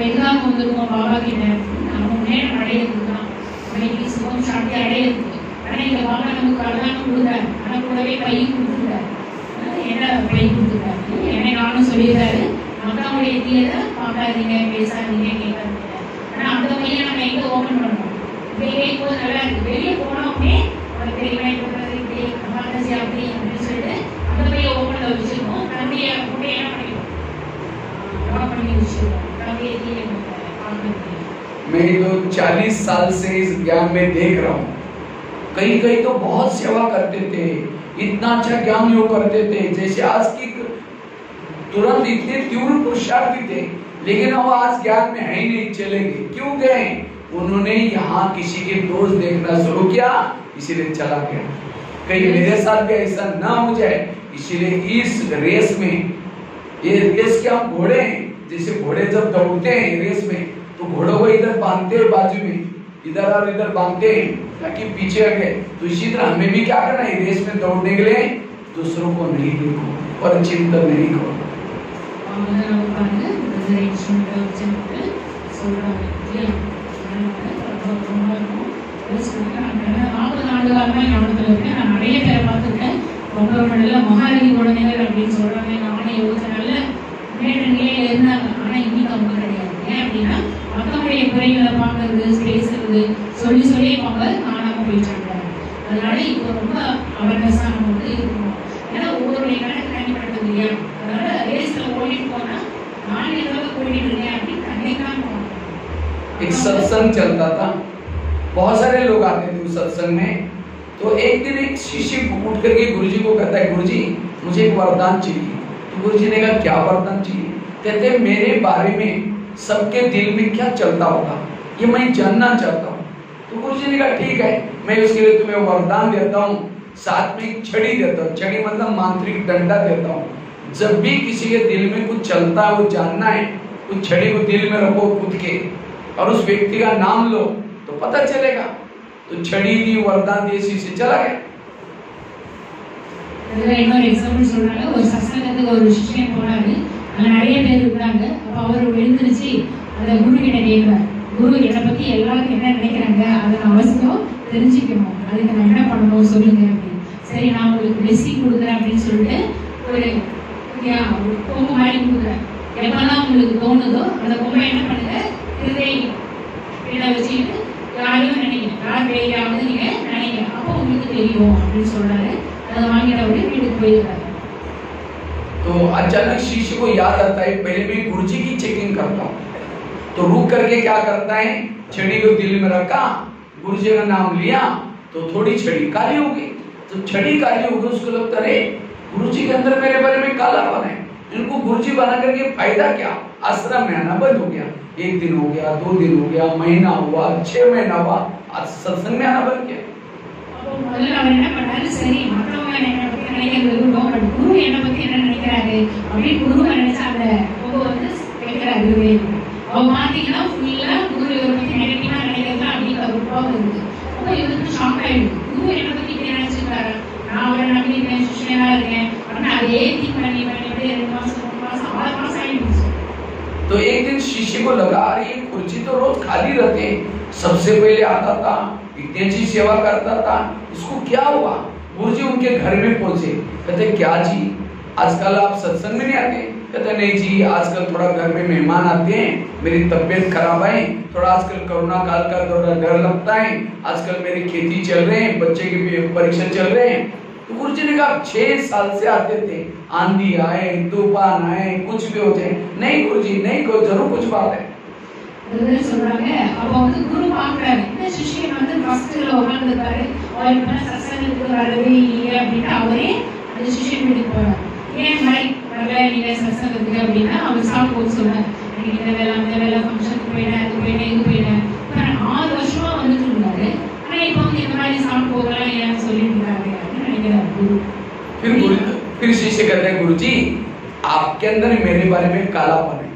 எல்லாம் வந்துருக்கோம் பாபா கிட்ட, நம்ம முன்னேற்றம் அடையிறதுக்கு தான், அமைதி சுகம் சாந்தி அடையிறதுக்கு. ஆனா இந்த பாபா நமக்கு வரதானம் கொடுத்தாரு, ஆனா கூடவே பை கொடுத்துருக்காரு. என்ன பை கொடுத்துருக்காரு, என்னை நானும் சொல்லிடுறாரு, மற்றவங்களுடைய தீயதை பார்க்காதீங்க, பேசாதீங்க, கேட்காதீங்க. ஆனா அந்த பையனை நம்ம எங்க ஓபன் பண்ணணும், வெளியே போது நல்லா இருக்கு, வெளியே போனோம்னே ஒரு பெரியமை போடுறது இப்படி அமானசி அப்படி அப்படின்னு சொல்லிட்டு அந்த பையன் ஓபன்ல வச்சிருக்கோம், தன்னுடைய முட்டை என்ன பண்ணிக்கணும் பண்ணி வச்சிருக்கோம், தன்னுடைய தீய मैं तो 40 साल से इस ज्ञान में देख रहा हूँ। कई तो बहुत सेवा करते थे, इतना अच्छा ज्ञान योग करते थे, जैसे आज की तुरंत इतने तीव्र पुरुषार्थी थे, लेकिन वो आज ज्ञान में है ही नहीं, चले गए। क्यों गए? उन्होंने यहाँ किसी के दोष देखना शुरू किया, इसीलिए चला गया। कहीं मेरे साथ भी ऐसा ना हो जाए, इसीलिए इस रेस में, ये रेस के हम घोड़े हैं, जैसे घोड़े जब दौड़ते हैं रेस में तो घोड़ों को इधर बांधते हैं, बाजू में इधर और इधर बांधते हैं ताकि पीछे आगे। तो इसी तरह हमें भी क्या करना है, रेस में दौड़ने के लिए दूसरों को नहीं देखो और चिंतन नहीं करो, அவங்க உட்காந்து பிரதர் இன்ஸ்ட்ருமெண்ட்டை வச்சுட்டு சொல்கிறாங்க இல்லையா, ரொம்ப இருக்கும் சொன்னாங்க. நான் 40 ஆண்டுகாலமாக ஞாபகத்தில் இருக்கேன். நான் நிறைய பேரை பார்த்துருக்கேன். ரொம்ப நல்ல மகாரதி குழந்தைகள் அப்படின்னு சொல்கிறாங்க. நானே எவ்வளோ நல்ல முன்னேற்ற நிலையில் இருந்தாங்க. ஆனால் இன்னைக்கு அவங்க கிடையாது. ஏன் அப்படின்னா மக்களுடைய குறைகளை பார்க்கறது, பேசுறது, சொல்லி சொல்லி அவங்க காணாமல் போயிட்டு இருக்காங்க. அதனால இப்போ ரொம்ப அவேர்னஸாக நம்ம வந்து இருக்கணும். ஏன்னா ஒவ்வொருடைய கணக்கு தனிப்பட்டது இல்லையா, அதனால ரேஸில் ஓடிட்டு போனால் நான் எதாவது ஓடிட்டு இருக்கேன் அப்படின்னு கண்டிப்பாக போகணும். एक सत्संग चलता था, बहुत सारे लोग आते थे उस सत्संग में। तो एक दिन एक शिष्य उठ करके गुरुजी को कहता है, गुरुजी मुझे एक वरदान चाहिए। तो गुरुजी ने कहा, क्या वरदान चाहिए? कहते मेरे बारे में सबके दिल में क्या चलता होगा ये मैं जानना चाहता हूँ। तो गुरुजी ने कहा, ठीक है, मैं उसके लिए तुम्हें वरदान देता हूँ, साथ में एक छड़ी देता हूँ। छड़ी मतलब मांत्रिक डंडा देता हूँ। जब भी किसी के दिल में कुछ चलता है, वो जानना है, उस छड़ी को दिल में रखो खुद के और उस व्यक्ति का नाम लो तो पता चलेगा। तो छड़ी दी, वरदान दी, से चला गया। இன்னொரு எக்ஸாம்பிள் சொல்றாங்க. ஒரு சத்சங்கத்துக்கு ஒரு சிஷ்யன் போனாரு. அங்க நிறைய பேர் இருந்தாங்க. அப்ப அவர் எழுந்திருச்சு அந்த குரு கிட்ட கேட்கிறார், குரு என்னை பத்தி எல்லாரும் என்ன நினைக்கிறாங்க, அதை நான் அவசியம் தெரிஞ்சுக்கணும், அதுக்கு நான் என்ன பண்ணணும் சொல்லுங்க அப்படின்னு. சரி, நான் உங்களுக்கு பிளெஸிங் கொடுக்குறேன் அப்படின்னு சொல்லிட்டு ஒரு கொம்பு மாதிரி கொடுக்குறேன். எப்பெல்லாம் உங்களுக்கு தோணுதோ அந்த கொம்பை என்ன பண்ணுங்க, திருதை கீழே வச்சுக்கிட்டு யாரையும் நினைக்கிறேன், யார் வேலையாவது நீங்க நினைங்க, அப்போ உங்களுக்கு தெரியும் அப்படின்னு சொல்றாரு. அதை வாங்கிட்டு அவரு வீட்டுக்கு போயிருக்காரு. तो अचानक शिष्य को याद आता है, पहले मैं गुरुजी की चेकिंग करता हूँ। तो रुक करके क्या करता है, छड़ी को दिल में रखा, गुरुजी का नाम लिया तो थोड़ी छड़ी काली हो गई। तो छड़ी काली हो गई, उसको लगता है गुरुजी के अंदर मेरे बारे में कालापन है, इनको गुरुजी बना करके फायदा क्या। आश्रम में आना बंद हो गया। 1 दिन हो गया, 2 दिन हो गया, महीना हुआ, 6 महीना हुआ, आज सत्संग में आना बंद किया। அப்போ முதல்ல அவர் என்ன பண்ணாரு, சரி மற்றவங்க என்ன பத்தி நினைக்கிறது இருக்கட்டும், பட் குரு என்னை பத்தி என்ன நினைக்கிறாரு அப்படின்னு குருவை நினைச்சா அந்த குரு வந்து கேட்கிறாரு. அவங்க பாத்தீங்கன்னா ஃபுல்லா குரு இவரை பத்தி நெகட்டிவா நினைக்கிறதா அப்படிங்கிற ஒரு கோபம் இருக்கு. அப்போ இவருக்கு ஷாக் ஆயிடுது, குரு என்னை பத்தி இப்படி நினைச்சிருக்காரு, நான் அவரை நம்பியிருக்கேன், சிஷ்யனா இருக்கேன் அப்படின்னு அதே திங்க் பண்ணி 2 மாசம் 3 மாசம் 6 மாசம் ஆயிடுச்சு. तो एक दिन शिष्य को लगा, अरे ये कुर्सी तो रोज खाली रहते, सबसे पहले आता था, इतनी अच्छी सेवा करता था, इसको क्या हुआ। गुरुजी उनके घर में पहुंचे, कहते क्या जी आजकल आप सत्संग में नहीं आते? कहते नहीं जी, आजकल थोड़ा घर में मेहमान आते हैं, मेरी तबीयत खराब है, थोड़ा आजकल कोरोना काल का थोड़ा डर लगता है, आजकल मेरी खेती चल रहे हैं, बच्चे की परीक्षा चल रहे हैं। तो गुरुजी ने कहा 6 साल से आते थे, आंधी आए, तूफान आए, कुछ भी हो जाए, नहीं गुरुजी नहीं, कोई जरूर कुछ बात है। சொல்றாங்க. அப்ப வந்து குரு பாக்குறாரு, இந்த சிஷ்யன் வந்து ஃபர்ஸ்ட்ல உட்கார்ந்துருக்காரு, அவர் இப்ப சத்சங்கத்துக்கு வரவே இல்லையே அப்படின்னு அவரே அந்த சிஷ்யன் வீட்டுக்கு போறாரு. ஏன் மாதிரி வரல நீங்க சத்சங்கத்துக்கு அப்படின்னா அவர் சாப்பிட்டு சொல்றாரு, இந்த வேலை அந்த வேலை ஃபங்க்ஷனுக்கு போயிட்டேன், அது போயிட்டேன், இது போயிட்டேன். 6 வருஷமா வந்துட்டு இருந்தாரு, ஆனா இப்ப வந்து இந்த மாதிரி சாப்பிட்டு போகலாம் ஏன்னு சொல்லிட்டு இருக்காரு அப்படின்னு நினைக்கிறார் குரு. फिर शिष्य कहते हैं, गुरुजी आपके अंदर मेरे बारे में कालापन है,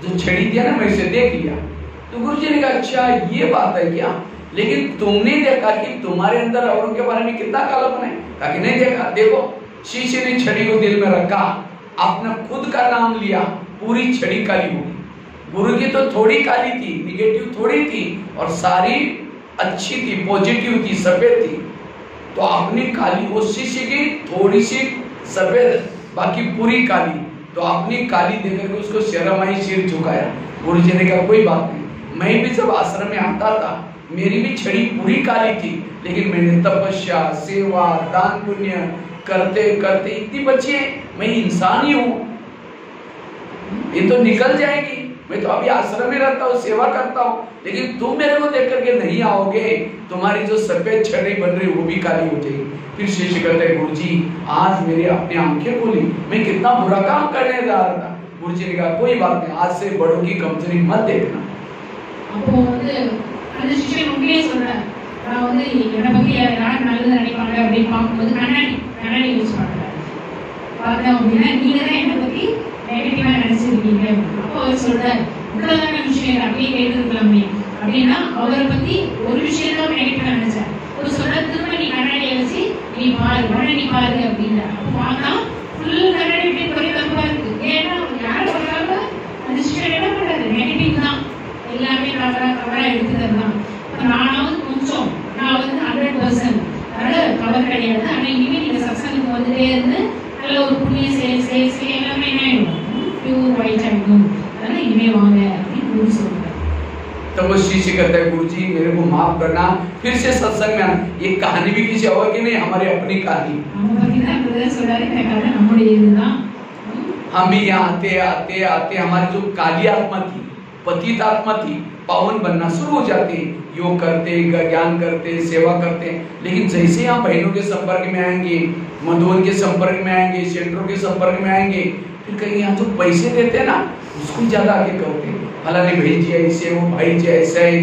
जो छड़ी दिया ना मैं इसे देख लिया। तो गुरुजी ने कहा अच्छा ये बात है क्या, लेकिन तुमने देखा कि तुम्हारे अंदर औरों के बारे में कितना कालापन है? कहा कि नहीं देखा। देखो शिष्य ने छड़ी को दिल में रखा, अपना खुद का नाम लिया, पूरी छड़ी काली हो गई। गुरु की तो थोड़ी काली थी, निगेटिव थोड़ी थी, और सारी अच्छी थी, पॉजिटिव थी, सफेद थी। तो अपनी काली, उस शिष्य की थोड़ी सी सफेद, बाकी पूरी काली। तो अपनी काली देकर के उसको शर्माई, सिर झुकाया। गुरुजी ने कहा कोई बात नहीं, मैं भी जब आश्रम में आता था मेरी भी छड़ी पूरी काली थी, लेकिन मैंने तपस्या, सेवा, दान पुण्य करते करते इतनी बची है, मैं इंसान ही हूँ, ये तो निकल जाएगी। मैं तो अभी आश्रम में रहता हूँ, सेवा करता हूँ, लेकिन तुम मेरे को देख करके नहीं आओगे, तुम्हारी जो सफेद छड़ी बन रही वो भी काली हो जाएगी। फिर शिष्य कहते हैं गुरुजी आज मेरी अपनी आंखें खोली, मैं कितना बुरा काम करने जा रहा था। गुरुजी ने कहा कोई बात नहीं, आज से बड़ों की कमजोरी मत देखना। அப்போ வந்து அந்த சிஷ்யன் உண்மையே சொல்றாரு, நான் வந்து என்னை பத்தி யார் நல்லது நினைப்பாங்க அப்படின்னு பார்க்கும்போது கண்ணாடி யூஸ் பண்றாரு. பார்த்தோம் அப்படின்னா நீங்க தான் என்னை பத்தி நெகட்டிவா நினைச்சிருக்கீங்க. அப்போ அவர் சொல்றாரு இவ்வளவுதான விஷயம் அப்படியே கேட்டுருக்கலாமே அப்படின்னா அவரை பத்தி ஒரு விஷயம் தான் நெகட்டிவா நினைச்சார். ஒரு சொல்ற திரும்ப நீ கண்ணாடியை வச்சு நீ பாரு, உடனே நீ பாரு அப்படின்னா அப்போ பார்த்தா ஃபுல் கண்ணாடி விட்டு ஒரே தப்பா இருக்கு. ஏன்னா யார அதுல இருந்து நல்ல ஒரு புண்ணிய செயல் எல்லாமே என்ன ஆயிடும், பியூர் ஒயிட் ஆயிடும். அதனால இனிமே வாங்க அப்படின்னு குரு சொல்றாரு. तब वो शिष्य कहता है गुरु जी मेरे को माफ करना, फिर से सत्संग में आना। ये कहानी भी किसी और की नहीं, हमारी अपनी कहानी। हम भी यहाँ आते आते आते हमारी जो काली आत्मा थी, पतित आत्मा थी, पावन बनना शुरू हो जाते, योग करते, ज्ञान करते, सेवा करते। लेकिन जैसे यहाँ बहनों के संपर्क में आएंगे, मधुवन के संपर्क में आएंगे, सेंटरों के संपर्क में आएंगे, फिर कहीं यहाँ जो पैसे देते हैं ना उसको ज्यादा आगे करते हैं। फलानी भाई जी ऐसे, वो भाई जी ऐसे है,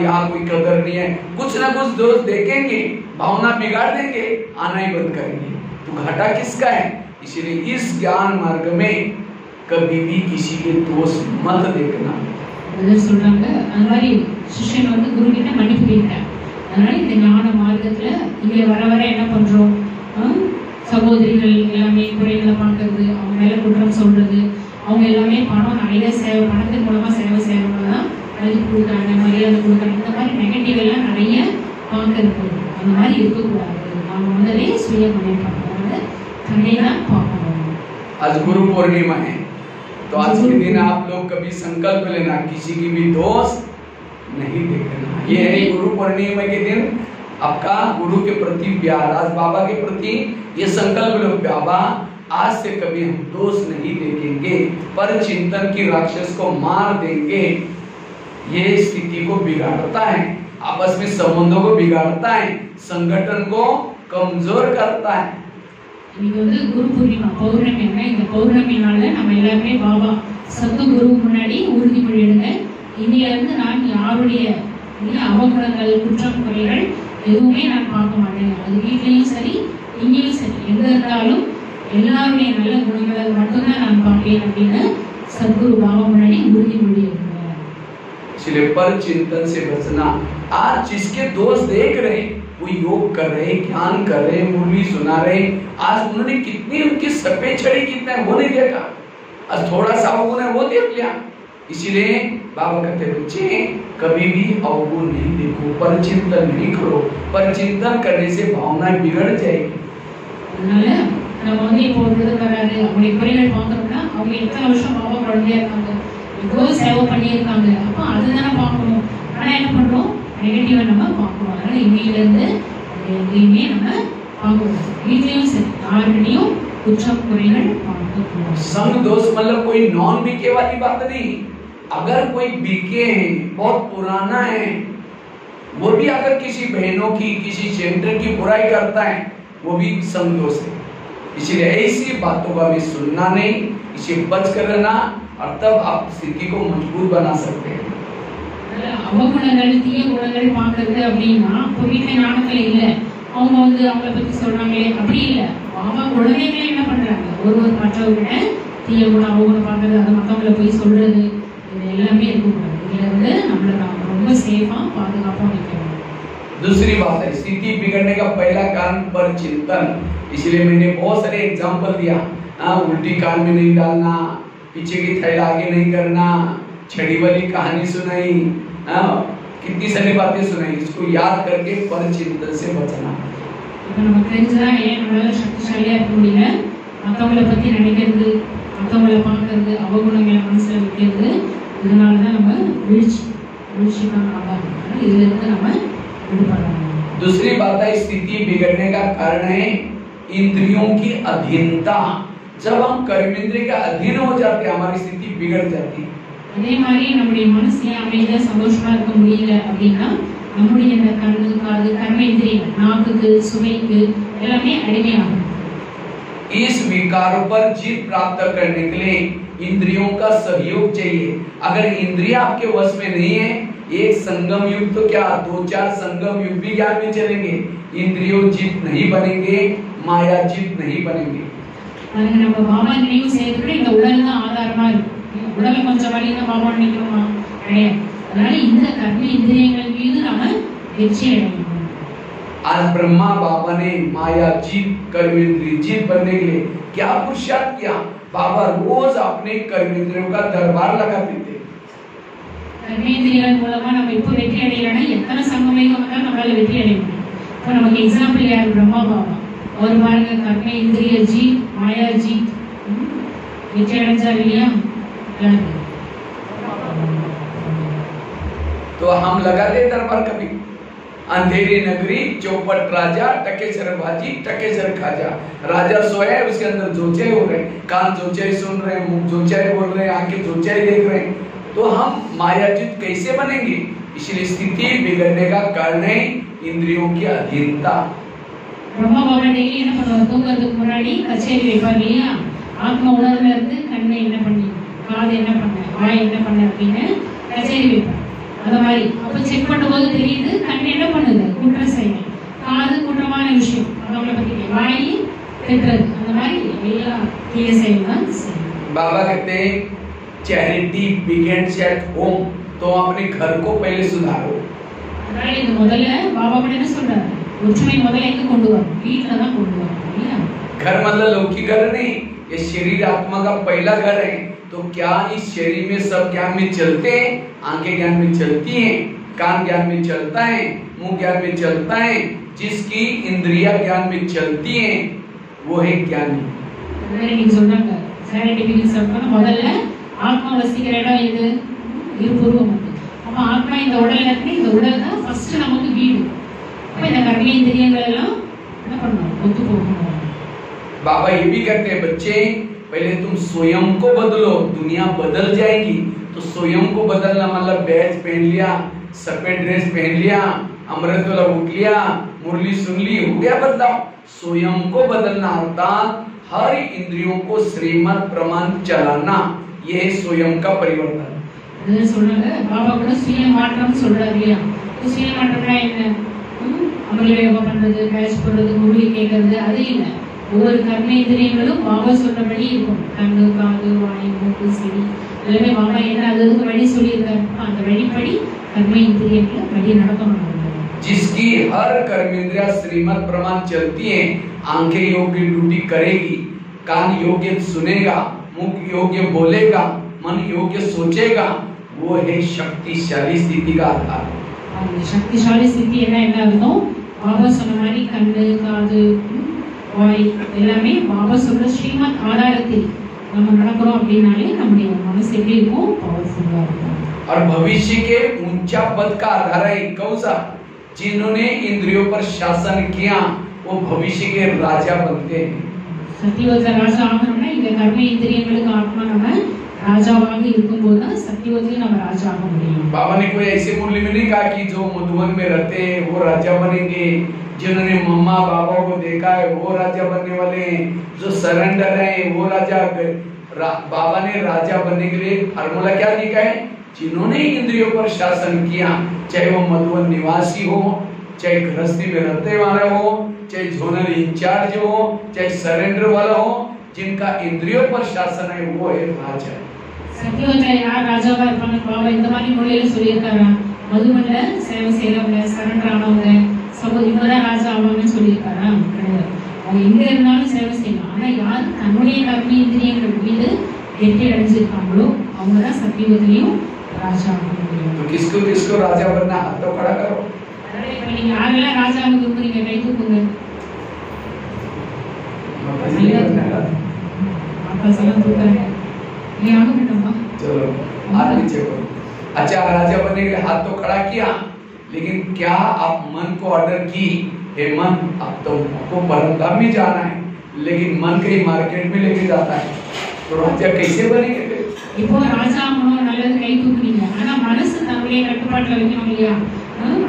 यहाँ कोई कदर नहीं है, कुछ ना कुछ दोस्त देखेंगे, भावना बिगाड़ देंगे, आना ही बंद करेंगे। तो घाटा किसका है? इसलिए इस ज्ञान मार्ग में कभी भी किसी के दोष मत देखना। சொல்றாங்க அந்த மாதிரி சிஷ்யன் வந்து குரு கிட்ட மன்னிப்பு கேட்டார். அதனால இந்த ஞான மார்க்கத்துல இங்க வர வர என்ன பண்றோம், சகோதரிகள் எல்லாமே குறைகளை பார்க்கறது, அவங்க மேல குற்றம் சொல்றது, அவங்க எல்லாமே பணம் நிறைய சேவை, பணத்தின் மூலமா சேவை செய்யறவங்கதான் அழைப்பு கொடுக்குறாங்க, மரியாதை கொடுக்குறாங்க, இந்த மாதிரி நெகட்டிவ் எல்லாம் நிறைய பார்க்கறது. அந்த மாதிரி இருக்கக்கூடாது. நாம முதலே சுய முன்னேற்றம் தனியா பார்க்கணும். आज गुरु पूर्णिमा है, तो आज के दिन आप लोग कभी संकल्प लेना किसी की भी दोष नहीं देखना। ये है गुरु पूर्णिमा के दिन आपका गुरु के प्रति प्यार, आज बाबा के प्रति ये संकल्प लो, बाबा आज से कभी हम दोष नहीं देखेंगे, पर चिंतन की राक्षस को मार देंगे। ये स्थिति को बिगाड़ता है, आपस में संबंधों को बिगाड़ता है, संगठन को कमजोर करता है। இன்னைக்கு வந்து குரு பூர்ணிமா பௌர்ணமி. இந்த பௌர்ணமி நாள்ல நம்ம எல்லாருமே பாபா சத்குரு முன்னாடி உறுதிமொழி எடுங்க. இன்னையில இருந்து நான் யாருடைய அவகுணங்கள், குற்றம், குறைகள் எதுவுமே நான் பார்க்க மாட்டேன். அது வீட்லயும் சரி, இங்கேயும் சரி, எங்க இருந்தாலும் எல்லாருடைய நல்ல குணங்களை மட்டும்தான் நான் பார்ப்பேன் அப்படின்னு சத்குரு பாபா முன்னாடி உறுதிமொழி எடுக்கிறார். इसलिए पर चिंतन से बचना। आज जिसके दोस्त देख रहे, वो योग कर रहे, ज्ञान कर रहे, मुरली सुना रहे, आज उन्होंने कितनी उनकी सफेद छड़ी कितना है वो नहीं देखा, आज थोड़ा सा अवगुण है वो देख लिया। इसीलिए बाबा कहते बच्चे कभी भी अवगुण नहीं देखो, पर चिंतन नहीं करो, पर चिंतन करने से भावनाएं बिगड़ जाएगी। அதனால நம்ம வந்து இப்போ ஒரு வராது, அவங்க குறைகள் பார்க்கணும்னா அவங்க எத்தனை வருஷம் பாபா குழந்தையா இருக்காங்க, எவ்வளவு சேவை பண்ணியிருக்காங்க, அப்போ அதுதானே பார்க்கணும். ஆனா என்ன பண்றோம், நெகட்டிவா நம்ம பார்க்கணும். அதனால இன்னையில இருந்து எதையுமே நம்ம பார்க்கணும். வீட்லயும் சரி, யாருடையும் कुछ संग दोष मतलब कोई नॉन बीके वाली बात नहीं। अगर कोई बीके है, बहुत पुराना है, वो भी अगर किसी बहनों की, किसी सेंटर की बुराई करता है, वो भी संग दोष है। इसलिए ऐसी बातों का भी सुनना नहीं, इसे बच कर रहना, और तब आप स्थिति को मजबूत बना सकते हैं। அவகுணங்கள் தீய குணங்கள் பார்க்கிறது அப்படின்னா இப்போ வீட்டில் ஞானத்துல இல்லை, அவங்க வந்து அவங்கள பத்தி சொல்றாங்களே அப்படி இல்லை. அவங்க குழந்தைங்களே என்ன பண்றாங்க, ஒருவர் மற்றவர்கிட்ட தீய குணம் அவகுணம் பார்க்கறது, அதை மற்றவங்களை போய் சொல்றது, இது எல்லாமே இருக்கக்கூடாது. இதுல இருந்து நம்மளை நம்ம ரொம்ப சேஃபா பாதுகாப்பா வைக்கணும்। दूसरी बात है स्थिति बिगड़ने का पहला कारण पर चिंतन। इसलिए मैंने बहुत सारे एग्जाम्पल दिया। उल्टी कान में नहीं डालना, पीछे की थैला आगे नहीं करना, छड़ी वाली कहानी सुनाई, कितनी सारी बातें सुनाई। इसको याद करके पर चिंतन से बचना। நம்ம தெரிஞ்சா ஏன் நம்மளால சக்திசாலியா இருக்க முடியல, மற்றவங்களை பத்தி நினைக்கிறது, மற்றவங்களை பார்க்கறது, அவகுணங்களை மனசுல வைக்கிறது, இதனாலதான் நம்ம வீழ்ச்சிக்கான ஆதாரம்। இதுல இருந்து நம்ம விடுபடணும்। दूसरी बात है स्थिति बिगड़ने का कारण है इंद्रियों की अधीनता। जब हम कर्मेंद्रिय का अधीन हो जाते हैं, हमारी स्थिति बिगड़ जाती है। அதே மாதிரி நம்முடைய மனசு அமைதியா சந்தோஷமா இருக்க முடியல அப்படின்னா நம்முடைய இந்த கண்ணு, காது, கர்மேந்திரியங்கள், நாக்குக்கு, சுவைக்கு எல்லாமே அடிமையாகும்। इस विकार पर जीत प्राप्त करने के लिए इंद्रियों का सहयोग चाहिए। अगर इंद्रिय आपके वश में नहीं है, एक संगम युग तो क्या 2-4 संगम युग भी ज्ञान में चलेंगे, इंद्रियों जीत नहीं बनेंगे, माया जीत नहीं बनेंगे। நம்ம பாபா நினைவு செய்யறதுக்கு இந்த உடல் தான் ஆதாரமா இருக்கு। உடலை கொஞ்சம் வழியில பாபா நினைக்கிறோமா கிடையாது। அதனால இந்த கர்ம இந்திரியங்கள் மீது நாம வெற்றி அடையணும்। आज ब्रह्मा बाबा ने माया जीत, कर्मेंद्रिय जीत बनने के लिए क्या पुरुषार्थ किया। बाबा रोज अपने कर्मेंद्रियों का दरबार लगाते थे। कर्मेंद्रियங்கள் மூலமா நம்ம இப்போ வெற்றி அடையலனா எத்தனை சங்கமேகம் வந்தா நம்மளால வெற்றி அடைய முடியும்। இப்போ நமக்கு எக்ஸாம்பிள் யார், பிரம்மா பாபா। ஒரு பாருங்க கர்ம இந்திரிய ஜீத் மாயா ஜீத் வெற்றி அடைஞ்சார் இல்லையா? तो हम लगाते दरबार कभी अंधेरी नगरी चौपट राजा टकेसर बाजी टकेसर खाजा। राजा सोया है, उसके अंदर जोचे हो रहे, कान जोचे सुन रहे, मुंह जोचे बोल रहे, आंखें जोचे देख रहे। तो हम मायाजीत कैसे बनेंगे? इसलिए स्थिति बिगड़ने का कारण है इंद्रियों की अधीनता। பிரம்மா பாபா டெய்லி என்ன பண்ணுவார்? தூங்குறதுக்கு முன்னாடி கச்சேரி வைப்பார் இல்லையா? ஆத்ம உணர்வுல இருந்து கண்ணை என்ன பண்ணி, காது என்ன பண்ண, வாய் என்ன பண்ண அப்படின்னு கச்சேரி வைப்பார். அந்த மாதிரி அப்ப செக் பண்ணும்போது தெரியுது கண் என்ன பண்ணுது, குற்ற செயல், காது குற்றமான விஷயம், அவங்கள பத்தி, வாய் கெட்டது, அந்த மாதிரி எல்லா தீய செயல் தான் செய்யும். बाबा कहते हैं चैरिटी बिगिंस एट होम, तो अपने घर को पहले सुधारो। அதனால இது முதல்ல பாபா கூட என்ன சொல்றாரு? ஒற்றுமை முதல்ல எங்க கொண்டு வரணும்? வீட்ல தான் கொண்டு வரணும் இல்லையா? घर मतलब लौकिक घर नहीं, ये शरीर आत्मा का पहला घर है। तो क्या इस शरीर में सब ज्ञान में चलते हैं? आंखें ज्ञान में चलती हैं, कान ज्ञान में चलता है, मुंह ज्ञान में चलता है। जिसकी इंद्रिया ज्ञान में चलती हैं वो है ज्ञानी। நீங்க சொன்னாங்க சைரண்டிபிக் சொல்றோம் முதல்ல ஆத்மா வசிக்கிற இடம் எது? இருபுருவம். அப்ப ஆத்மா இந்த உடல்ல இருக்கு, இந்த உடல் தான் ஃபர்ஸ்ட் நமக்கு வீடு. அப்ப இந்த கர்மேந்திரியங்கள் எல்லாம் என்ன பண்ணணும்? ஒத்து போகணும். बाबा ये भी कहते हैं बच्चे पहले तुम स्वयं को बदलो, दुनिया बदल जाएगी। तो स्वयं को बदलना मतलब बैज पहन लिया, सफेद ड्रेस पहन लिया, अमृत वाला उठ लिया, मुरली सुन ली, हो गया बदलाव। स्वयं को बदलना अर्थात हर इंद्रियों को श्रीमत प्रमाण चलाना, ये है स्वयं का परिवर्तन। அது சொல்றாங்க பாபா கூட சுய மாற்றம் சொல்றாரு இல்லையா? சுய மாற்றம்னா என்ன? அமர்ல யோகா பண்றது, பேட்ச் போடுறது, முரளி கேட்கறது, அது இல்ல. ஒவ்வொரு கர்மேந்திரியங்களும் பாபா சொல்றபடி இருக்கும். கண்ணு, காது, வாய், மூக்கு, செவி எல்லாமே பாபா என்ன அதுக்கு வழி சொல்லியிருக்காரு. அந்த வழிப்படி கர்மேந்திரியங்களை வழி நடத்தணும். जिसकी हर कर्मेंद्रिया श्रीमत प्रमाण चलती है, आंखें योग्य ड्यूटी करेगी, कान योग्य सुनेगा, मुख योग्य बोलेगा, मन योग्य सोचेगा, वो है शक्तिशाली स्थिति का आधार। சக்திசாலி ஸ்திதி என்ன அர்த்தம்? பாபா சொன்ன மாதிரி கண்ணு, காது, வாய் எல்லாமே பாபா சொல்ற ஸ்ரீமத் ஆதாரத்தில் நம்ம நடக்கிறோம் அப்படின்னாலே நம்முடைய மனசு எப்படி இருக்கும்? பவர்ஃபுல்லா இருக்கும். और भविष्य के ऊंचा पद का आधार है कौन सा? जिन्होंने इंद्रियों पर शासन किया वो भविष्य के राजा बनते हैं। சத்தியவத ராஜா ஆகணும்னா இந்த கர்ம இந்திரியங்களுக்கு ஆத்மா நம்ம ராஜாவாக இருக்கும்போது தான் சத்தியவதில் நம்ம ராஜா ஆக முடியும். बाबा ने कोई ऐसे मुरली में नहीं कहा कि जो मधुबन में रहते हैं वो राजा बनेंगे, जिन्होंने मम्मा बाबा को देखा है वो राजा बनने वाले हैं, जो सरेंडर है वो राजा। बाबा ने राजा बनने के लिए फार्मूला क्या दिया है? जिन्होंने इंद्रियों पर शासन किया, चाहे वो मधुबन निवासी हो, चाहे गृहस्थी में रहते वाला हो, चाहे जोनल इंचार्ज हो, चाहे सरेंडर वाला हो, जिनका इंद्रियों पर शासन है वो है राजा। சத்தியவத யார் ராஜாவா இருப்பாங்க? பாபா இந்த மாதிரி மொழியில சொல்லியிருக்காரா? மதுமல்ல சேவை செய்யறவங்க, சரண்டர் ஆனவங்க, இவங்கதான் ராஜா ஆவாங்கன்னு சொல்லியிருக்காரா? கிடையாது. அவங்க எங்க இருந்தாலும் சேவை செய்யலாம். ஆனா யார் தன்னுடைய கர்ம இந்திரியங்கள் மீது வெற்றி அடைஞ்சிருக்காங்களோ அவங்கதான் சத்தியவதிலையும் ராஜா ஆக முடியும். तो किसको किसको राजा बनना? हाथ तो खड़ा करो। அதனால இப்ப நீங்க யாரெல்லாம் ராஜாவுக்கு விரும்புறீங்க கை தூக்குங்க. आपका सलाम होता है ये आगे बेटा। चलो हाथ नीचे करो। अच्छा राजा बनने के लिए हाथ तो खड़ा किया, लेकिन क्या आप मन को ऑर्डर की, हे मन अब तो आपको परमधाम में जाना है, लेकिन मन कहीं मार्केट में लेके जाता है, तो राजा कैसे बनेंगे? இப்போ ராஜா ஆகணும் நல்லது கை தூக்குறீங்க. ஆனா மனசு தன்னுடைய கட்டுப்பாட்டுல வைக்கணும் இல்லையா?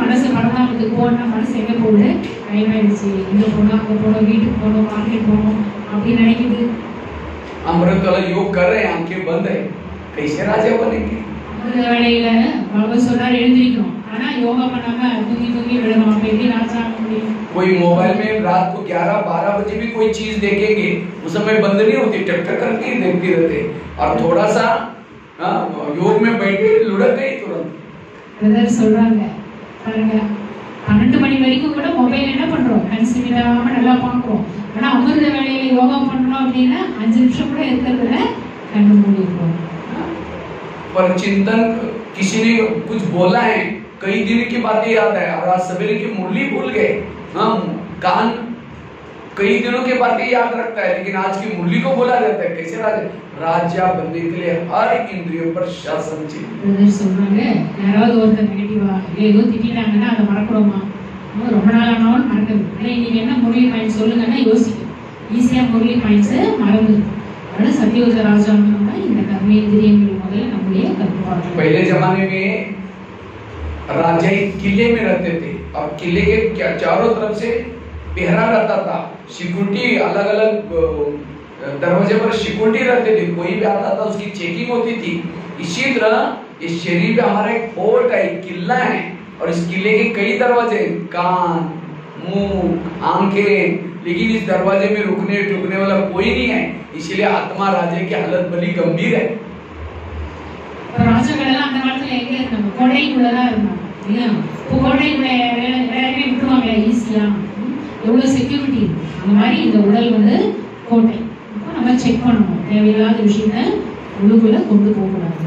மனசு பரந்தாமத்துக்கு போனா மனசு எங்க போகுது? டைம் ஆயிடுச்சு, இங்க போனோம், அங்க போனோம், வீட்டுக்கு போனோம், மார்க்கெட் போனோம் அப்படின்னு நினைக்குது. अमृत वाला योग कर रहे हैं, आंखें बंद है, कैसे राजा बनेंगे? அமிர்த வேளையில பாபா சொல்றாரு எழுந்திருக்கணும், ஆனா யோகா பண்ணாம தூங்கி தூங்கி விடணும். அப்ப எப்படி ராஜா ஆக முடியும்? कोई मोबाइल में रात को 11-12 बजे भी कोई चीज देखेंगे, उस समय बंद नहीं होती, टक टक करके देखते रहते, और थोड़ा सा योग में बैठे लुढ़क गए तुरंत। பிரதர் சொல்றாங்க பாருங்க 12 மணி வரைக்கும் கூட மொபைல் என்ன பண்றோம்? கன்சியூம் இல்லாம நல்லா பாக்குறோம். ஆனா அமிர்த வேளையில யோகா பண்ணணும் அப்படின்னா 5 நிமிஷம் கூட இருக்கிறதுல கண்ணு மூடிடுறோம். पर चिंतन किसी ने कुछ बोला है, कई दिन की बातें याद है, और आज सवेरे की मुरली भूल गए, हम कान कई दिनों के बाद ये याद रखता है, लेकिन आज की मुरली को बोला जाता है कैसे राजा बनने के लिए हर इंद्रियों पर शासन चाहिए। பிரதர் சொல்றாங்க, யாராவது ஒருத்தர் நெகட்டிவா ஏதோ திட்டிட்டாங்கன்னா அதை மறக்கிறோமா? ரொம்ப நாளானாலும் மறக்குது. ஆனால் இன்னைக்கு என்ன முரளி பாயிண்ட் சொல்லுங்கன்னா யோசிக்கும், ஈஸியாக முரளி பாயிண்ட்ஸை மறந்துடும். அதனால சத்தியவத ராஜாங்கன்னா இந்த கர்மேந்திரியங்கள் முதல்ல நம்முடைய கட்டுப்பாடு. पहले जमाने में राजा किले में रहते थे और किले के चारों तरफ से पहरा रहता था, सिक्योरिटी अलग अलग दरवाजे पर सिक्योरिटी रहते थे, कोई भी आता था उसकी चेकिंग होती थी। इसी तरह इस शरीर पे हमारा एक फोर्ट है, किला है, और इस किले के कई दरवाजे, कान, मुंह, आंखें, लेकिन इस दरवाजे में रुकने टुकने वाला कोई नहीं है, इसलिए आत्मा राजा की हालत बड़ी गंभीर है। ராஜாக்கள் எல்லாம் அந்த காலத்துல எங்க இருந்தாங்க? கோட்டைக்குள்ளதான் இருந்தாங்க இல்லையா? இப்போ கோட்டைக்குள்ள எல்லாருமே விட்டுருவாங்களா ஈஸியா? எவ்வளவு செக்யூரிட்டி இருக்கு. அந்த மாதிரி இந்த உடல் வந்து கோட்டை. இப்போ நம்ம செக் பண்ணணும், தேவையில்லாத விஷயத்தை உள்ளுக்குள்ள கொண்டு போகக்கூடாது.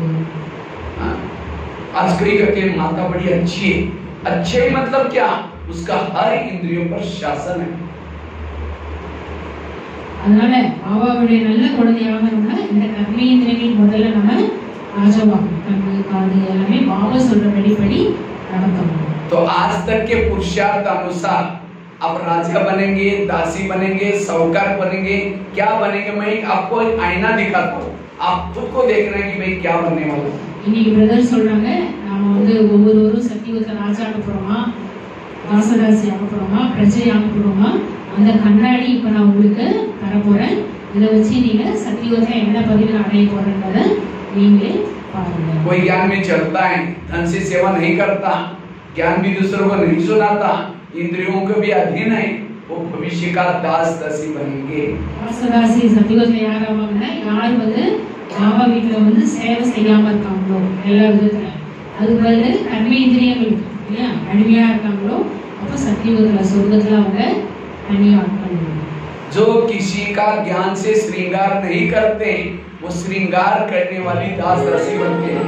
आजकल के माता बड़ी अच्छी है, अच्छे मतलब क्या? उसका हर इंद्रियों पर शासन है। அதனால பாபாவுடைய நல்ல குழந்தையாகணும்னா இந்த கர்மேந்திரியங்கள் முதல்ல நம்ம ராஜாவாகணும். கண்ணு காது எல்லாமே பாபா சொல்ற படிப்படி நடக்கணும். तो आज तक के पुरुषार्थ अनुसार अब राजा बनेंगे, दासी बनेंगे, साहूकार बनेंगे, क्या बनेंगे? मैं आपको आईना दिखाता हूँ, आप खुद को देखना है कि मैं क्या बनने वाला हूँ। இன்னைக்கு பிரதர் சொல்றாங்க, நாம வந்து ஒவ்வொருவரும் சத்தியவத ராஜா ஆக போறோமா, தாசதாசி ஆக போறோமா, பிரஜை ஆக போறோமா? அந்த கண்ணாடி இப்ப நான் உங்களுக்கு தர போறேன். இதை வச்சு நீங்க சத்தியவத என்ன பதவியில் அடைய போறன்றத நீங்களே பாருங்க. कोई ज्ञान में चलता है, धन से सेवा नहीं करता, ज्ञान भी दूसरों को नहीं सुनाता, इंद्रियों को भी अधीन है, वो भविष्य का दास दासी बनेंगे। தாசதாசி சத்தியவத யாராவாங்கன்னா யார் வந்து பாபா வீட்டுல வந்து சேவை செய்யாம இருக்காங்களோ எல்லா விதத்துல, அது வந்து கர்மேந்திரியங்கள் இல்லையா அடிமையா இருக்காங்களோ, அப்ப சத்தியவதத்துல சொர்க்கத்துல அவங்க தனியா ஆட்கள். जो किसी का ज्ञान से श्रृंगार नहीं करते, वो श्रृंगार करने वाली दास दासी बनते हैं।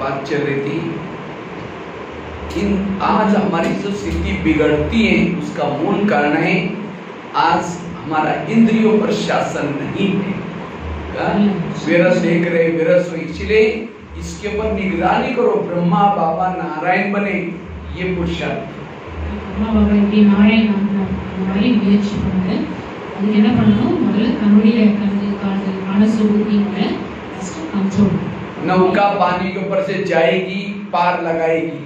बात चल रही थी कि आज हमारी जो स्थिति बिगड़ती है उसका मूल कारण है आज हमारा इंद्रियों पर शासन नहीं है। विरस देख रहे, विरस हो, इसलिए इसके ऊपर निगरानी करो, ब्रह्मा बाबा नारायण बने, ये पुरुषार्थ। அம்மா பாபா இப்படி நாராயணன் அந்த மாதிரி முயற்சி பண்ணுங்க. அதுக்கு என்ன பண்ணணும்? முதல்ல தன்னுடைய கண்ணு காது மனசு புத்திங்களை கண்ட்ரோல். नौका पानी के ऊपर से जाएगी, पार लगाएगी,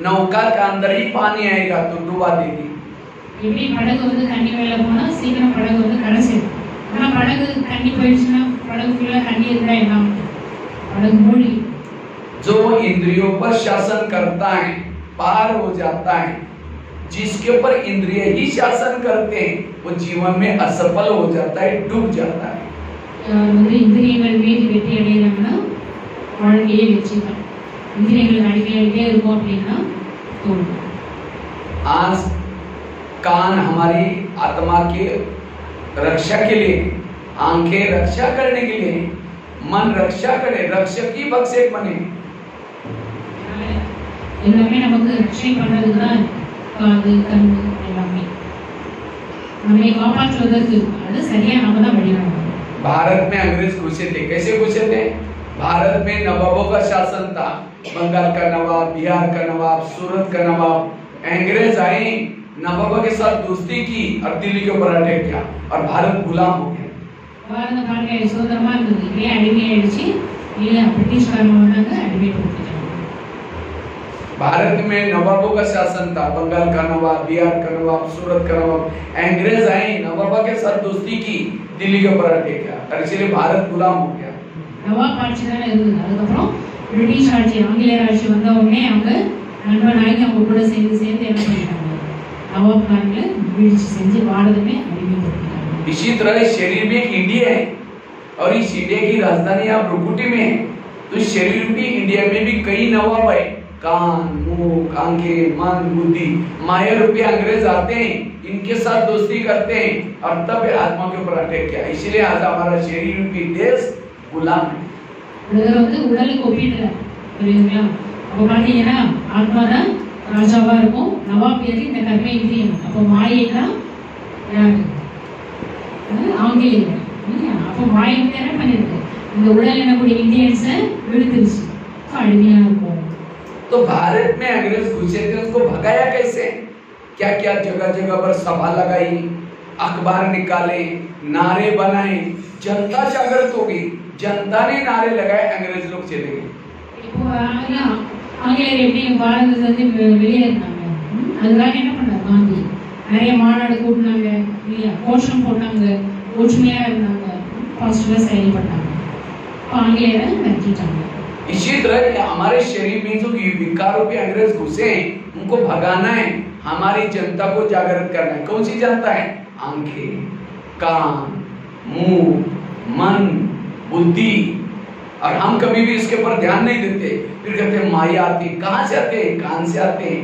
नौका के अंदर ही पानी आएगा तो डुबा देगी। எப்படி படகு வந்து தண்ணி மேல போனா சீக்கிரம் படகு வந்து கரை சேரும். ஆனா படகு தண்ணி போயிடுச்சுன்னா படகுக்குள்ள தண்ணி இருந்தா என்ன ஆகும்? படகு மூழ்கி. जो इंद्रियों पर शासन करता है पार हो जाता है, जिसके ऊपर इंद्रिय ही शासन करते हैं वो जीवन में असफल हो जाता है, डूब जाता है। வந்து இந்திரியங்கள் மீது வெற்றி அடைகிறாங்கன்னா வாழ்க்கையே வெற்றி தான். இந்திரியங்கள் அடிமையாகிட்டே இருக்கும் அப்படின்னா தோல்வி. आज कान हमारी आत्मा की रक्षा के लिए, आंखें रक्षा करने के लिए, मन रक्षा करे, रक्षक ही भक्षक बने। எல்லாமே நமக்கு ரட்சை பண்றதுக்கு தான் காது கண்ணு எல்லாமே நம்மை காப்பாற்றுவதற்கு அது சரியா நாம தான் வழிநடத்தணும். भारत में अंग्रेज घुसे थे, कैसे घुसे थे? भारत में नवाबों का शासन था, बंगाल का नवाब, बिहार का नवाब, सूरत का नवाब। अंग्रेज आए, नवाबों के साथ दोस्ती की और दिल्ली के ऊपर अटैक किया और भारत गुलाम हो गया। பாரத பாருங்க சுதந்திரமா இருந்தது, இல்லையா அடிமை ஆயிடுச்சு, இல்லையா பிரிட்டிஷ்காரங்க வந்தாங்க அடிமைப்படுத்திட்டாங்க. भारत में नवाबों का शासन था, बंगाल का नवाब, बिहार का नवाब, सूरत का नवाब। अंग्रेज आए, नवाबों के साथ दोस्ती की, दिल्ली के ऊपर अटैक किया और इसलिए भारत गुलाम हो गया। நவாப் ஆட்சி தானே இருந்தது. அதுக்கப்புறம் பிரிட்டிஷ் ஆட்சி, ஆங்கிலேயர் ஆட்சி வந்த உடனே அவங்க நண்பனாகி அவங்க கூட சேர்ந்து என்ன பண்ணிட்டாங்க? நவாப் காரங்களை வீழ்ச்சி செஞ்சு பாரதமே அடிமைப்படுத்திட்டாங்க. इसी तरह शरीर भी एक इंडिया है और इस इंडिया की राजधानी आप रुकुटी में है, तो शरीर भी इंडिया में भी कई नवाब है, कान, मुंह, आंखें, मन, बुद्धि, माया रूपी अंग्रेज आते हैं, इनके साथ दोस्ती करते हैं और तब ये आत्मा के ऊपर अटैक किया। इसलिए आज हमारा शरीर रूपी देश गुलाम है। பிரதர் வந்து உடலுக்கு ஒப்பிடுறார், புரியுதுங்களா? அப்போ பார்த்தீங்கன்னா ஆத்மா தான் ராஜாவா இருக்கும், நவாபியது இந்த கர்ம இந்திரியம். அப்போ மாயை தான் ஆங்கிலேயர். அப்போ மாயை வந்து என்ன பண்ணிருக்கு, இந்த உடல் என்னக்கூடிய இந்தியன்ஸை விழுத்துருச்சு, அடிமையா இருக்கும். तो भारत में अंग्रेज घुसे थे, उसको भगाया कैसे? क्या क्या जगह जगह पर सभा लगाई, अखबार निकाले, नारे बनाए, जनता जागृत हो गई, जनता ने नारे लगाए, अंग्रेज लोग चले गए। இப்போ ஆங்கிலேயர் எப்படி பாரதத்துல இருந்து வெளியேறினாங்க, அதுக்காக என்ன பண்ணார் காந்தி? நிறைய மாநாடு கூட்டினாங்க இல்லையா, கோஷம் போட்டாங்க, ஒற்றுமையா இருந்தாங்க, பாசிட்டிவா செயல்பட்டாங்க. ஆங்கிலேயரை நிறுத்திட்டாங்க. इसी तरह हमारे शरीर में जो विकार रूपी अंग्रेज घुसे हैं, उनको भगाना है, हमारी जनता को जागृत करना है। कौन सी जनता है? आंखें, कान, मुंह, मन, बुद्धि। और हम कभी भी इसके ऊपर ध्यान नहीं देते, फिर कहते हैं माया आती। कहां से आते हैं? कान से आते हैं,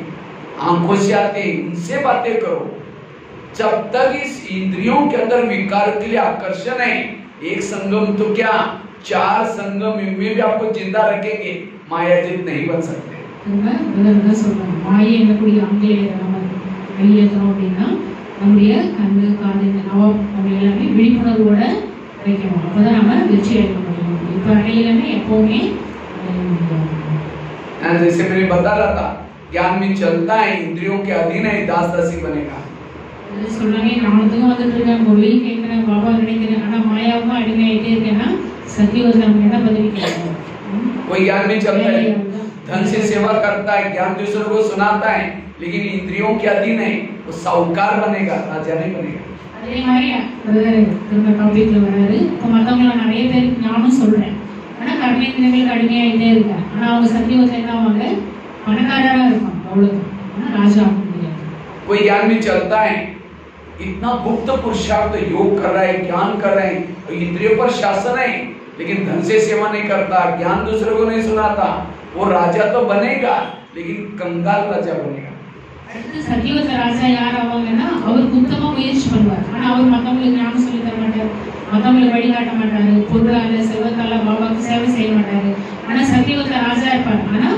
आंखों से आते हैं, इनसे बातें करो। जब तक इस इंद्रियों के अंदर विकार के लिए आकर्षण है, एक संगम तो क्या 4 संगम में भी आपको जिंदा रखेंगे, मायाजित नहीं बन सकते। மாயை என்னக்கூடிய ஆங்கிலேயரை நம்ம வெளியேற்றோம் அப்படின்னா நம்முடைய கண்ணு, காது, நவம் நம்ம எல்லாமே விழிப்புணர்வோட வைக்கணும். அப்பதான் நம்ம வெற்றி அடைய முடியும். இப்ப அடையிலமே எப்பவுமே जैसे मैंने बता रहा था, ज्ञान में चलता है, इंद्रियों के अधीन है, दास दासी बनेगा। சொல்றாங்க, ஞானத்துக்கும் வந்துட்டு இருக்கேன், மொழியும் கேட்கிறேன், பாபா நினைக்கிறேன், ஆனா மாயாவுக்கும் அடிமையாயிட்டே இருக்கேன்னா सत्युवत हम क्या पदवी कहते हैं? कोई ज्ञान में चलता है, धन से सेवा करता है, ज्ञान दूसरों को सुनाता है, लेकिन इंद्रियों के अधीन है, वो साहूकार बनेगा, राजा नहीं बनेगा। அதே மாதிரி பிரதர் இந்த டாபிக்ல வராரு. இப்போ மத்தவங்கள நிறைய பேர் ஞானம் சொல்றேன், ஆனா கர்மேந்திரியங்களுக்கு அடிமையாயிட்டே இருக்காங்க. ஆனா அவங்க சத்தியவத்துல என்ன ஆவாங்க? பணக்காரரா இருப்பாங்க, அவ்வளவுதான். ஆனா ராஜா ஆக முடியாது. कोई ज्ञान में चलता है, इतना गुप्त पुरुषार्थ योग कर रहा है, ज्ञान कर रहे हैं, इंद्रियों पर शासन है, लेकिन धन से सेवा नहीं करता, ज्ञान दूसरों को नहीं सुनाता, वो राजा तो बनेगा, लेकिन कंगाल राजा बनेगा। அடுத்து சத்தியவத ராஜா யார் ஆவாங்கன்னா, அவர் குப்தமா முயற்சி பண்ணுவார், ஆனா அவர் மத்தவங்களுக்கு ஞானம் சொல்லி தர மாட்டார், மத்தவங்களுக்கு வழிகாட்ட மாட்டாரு, பொருளால செல்வத்தால பாபாவுக்கு சேவை செய்ய மாட்டாரு. ஆனா சத்தியவத ராஜா இருப்பார், ஆனா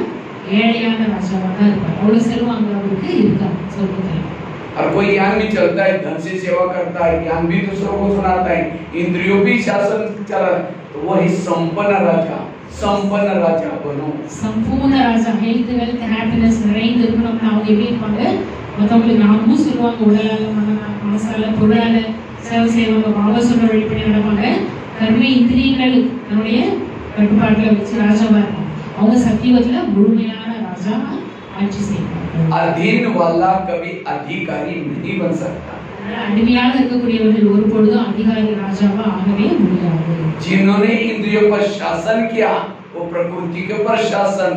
ஏழையான ராஜாவா தான் இருப்பார். அவ்வளவு செல்வம் அங்க அவருக்கு இருக்காது சொர்க்கத்துல. और कोई ज्ञान भी चलता है, धन से सेवा करता है, ज्ञान भी दूसरों को सुनाता है, इंद्रियों भी शासन चला, तो वही संपन्न राजा बनो। संपूर्ण राजा, हेल्थ वेल्थ हैप्पीनेस நிறைந்து இருக்கணும்னா அவங்க எப்படி இருப்பாங்க? மத்தவங்களுக்கு நாமும் சொல்லுவாங்க, உடலால மனசால பொருளால சேவை செய்வாங்க, பாபா சொல்ற வழிபடி நடப்பாங்க, கர்ம இந்திரியங்கள் நம்முடைய கட்டுப்பாட்டுல வச்சு ராஜாவா இருப்பாங்க. அவங்க சத்தியவத்துல முழுமையான ராஜா ஆட்சி செய்வாங்க. अधीन वाला कभी अधिकारी नहीं बन सकता। அடிமையாக இருக்கக்கூடியவர்கள் ஒரு பொழுதும் அதிகாரி ராஜாவா ஆகவே முடியாது. जिन्होंने इंद्रियों पर शासन किया, वो प्रकृति के ऊपर शासन,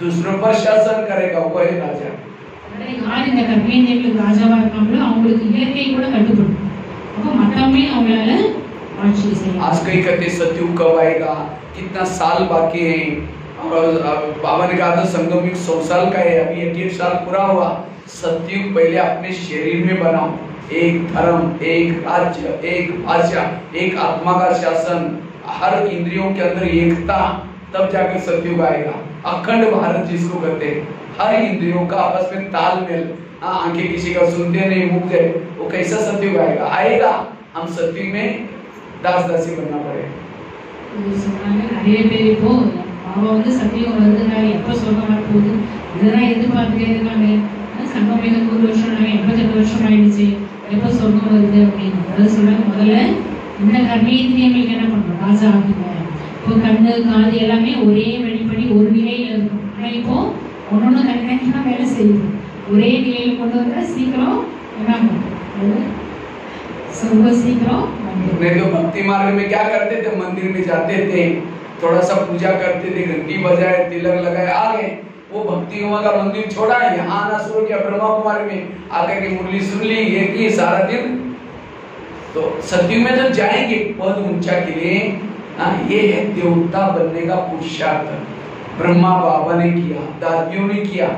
दूसरों पर शासन करेगा, वो है राजा। யார் இந்த கர்மேந்திரியங்களுக்கு ராஜாவா இருக்காங்களோ அவங்களுக்கு இயற்கை கூட கட்டுப்படும். அப்ப மத்தவங்க அவங்களால ஆட்சி செய்யலாம். आज कई कहते सत्युग कब आएगा, कितना साल बाकी है, और बाबा ने कहा था संगम 100 साल का है, अभी 1 साल पूरा हुआ। सत्युग पहले अपने शरीर में बनाओ, एक धर्म, एक राज्य, एक भाषा, एक आत्मा का शासन, हर इंद्रियों के अंदर एकता, तब जाकर सत्युग आएगा। अखंड भारत जिसको कहते हैं, हर इंद्रियों का आपस में तालमेल, आंखें किसी का सुनते नहीं, मुख है, वो कैसा सत्युग आएगा? आएगा, हम सत्युग में दास दासी बनना पड़ेगा। நிறைய பேர் இப்போ பாபா வந்து சத்தியம் வருதுனால எப்ப சொர்க்கம் வரப்போகுது இதெல்லாம் எதிர்பார்த்துட்டே இருக்காங்க. சங்கம் 100 வருஷம் 88 வருஷம் ஆயிடுச்சு, எப்ப சொர்க்கம் வருது அப்படின்னு. அதாவது சொல்றாங்க, முதல்ல இந்த கர்மேந்திரியங்களுக்கு என்ன பண்ணணும்? ராஜா ஆகுங்க. இப்போ கண்ணு, காது எல்லாமே ஒரே வழிபடி ஒரு நிலையில இருக்கும். ஆனா இப்போ ஒன்னொன்னு தனித்தனியா வேலை செய்யுது. ஒரே நிலையில கொண்டு வந்தா சீக்கிரம் என்ன ஆகும்? சொர்க்கம் சீக்கிரம் नहीं तो भक्ति मार्ग में क्या करते थे, मंदिर में जाते थे, थोड़ा सा पूजा करते थे, घंटी बजाए, तिलक लगाए, आ गए। वो भक्ति का मंदिर छोड़ा, यहाँ आना शुरू किया ब्रह्मा कुमारी में, आकर के मुरली सुन ली, ये की सारा दिन। तो सत्युग में तो जाएंगे पद ऊंचा के लिए, ये है देवता बनने का पुरुषार्थ। ब्रह्मा बाबा ने किया, दादियों ने किया।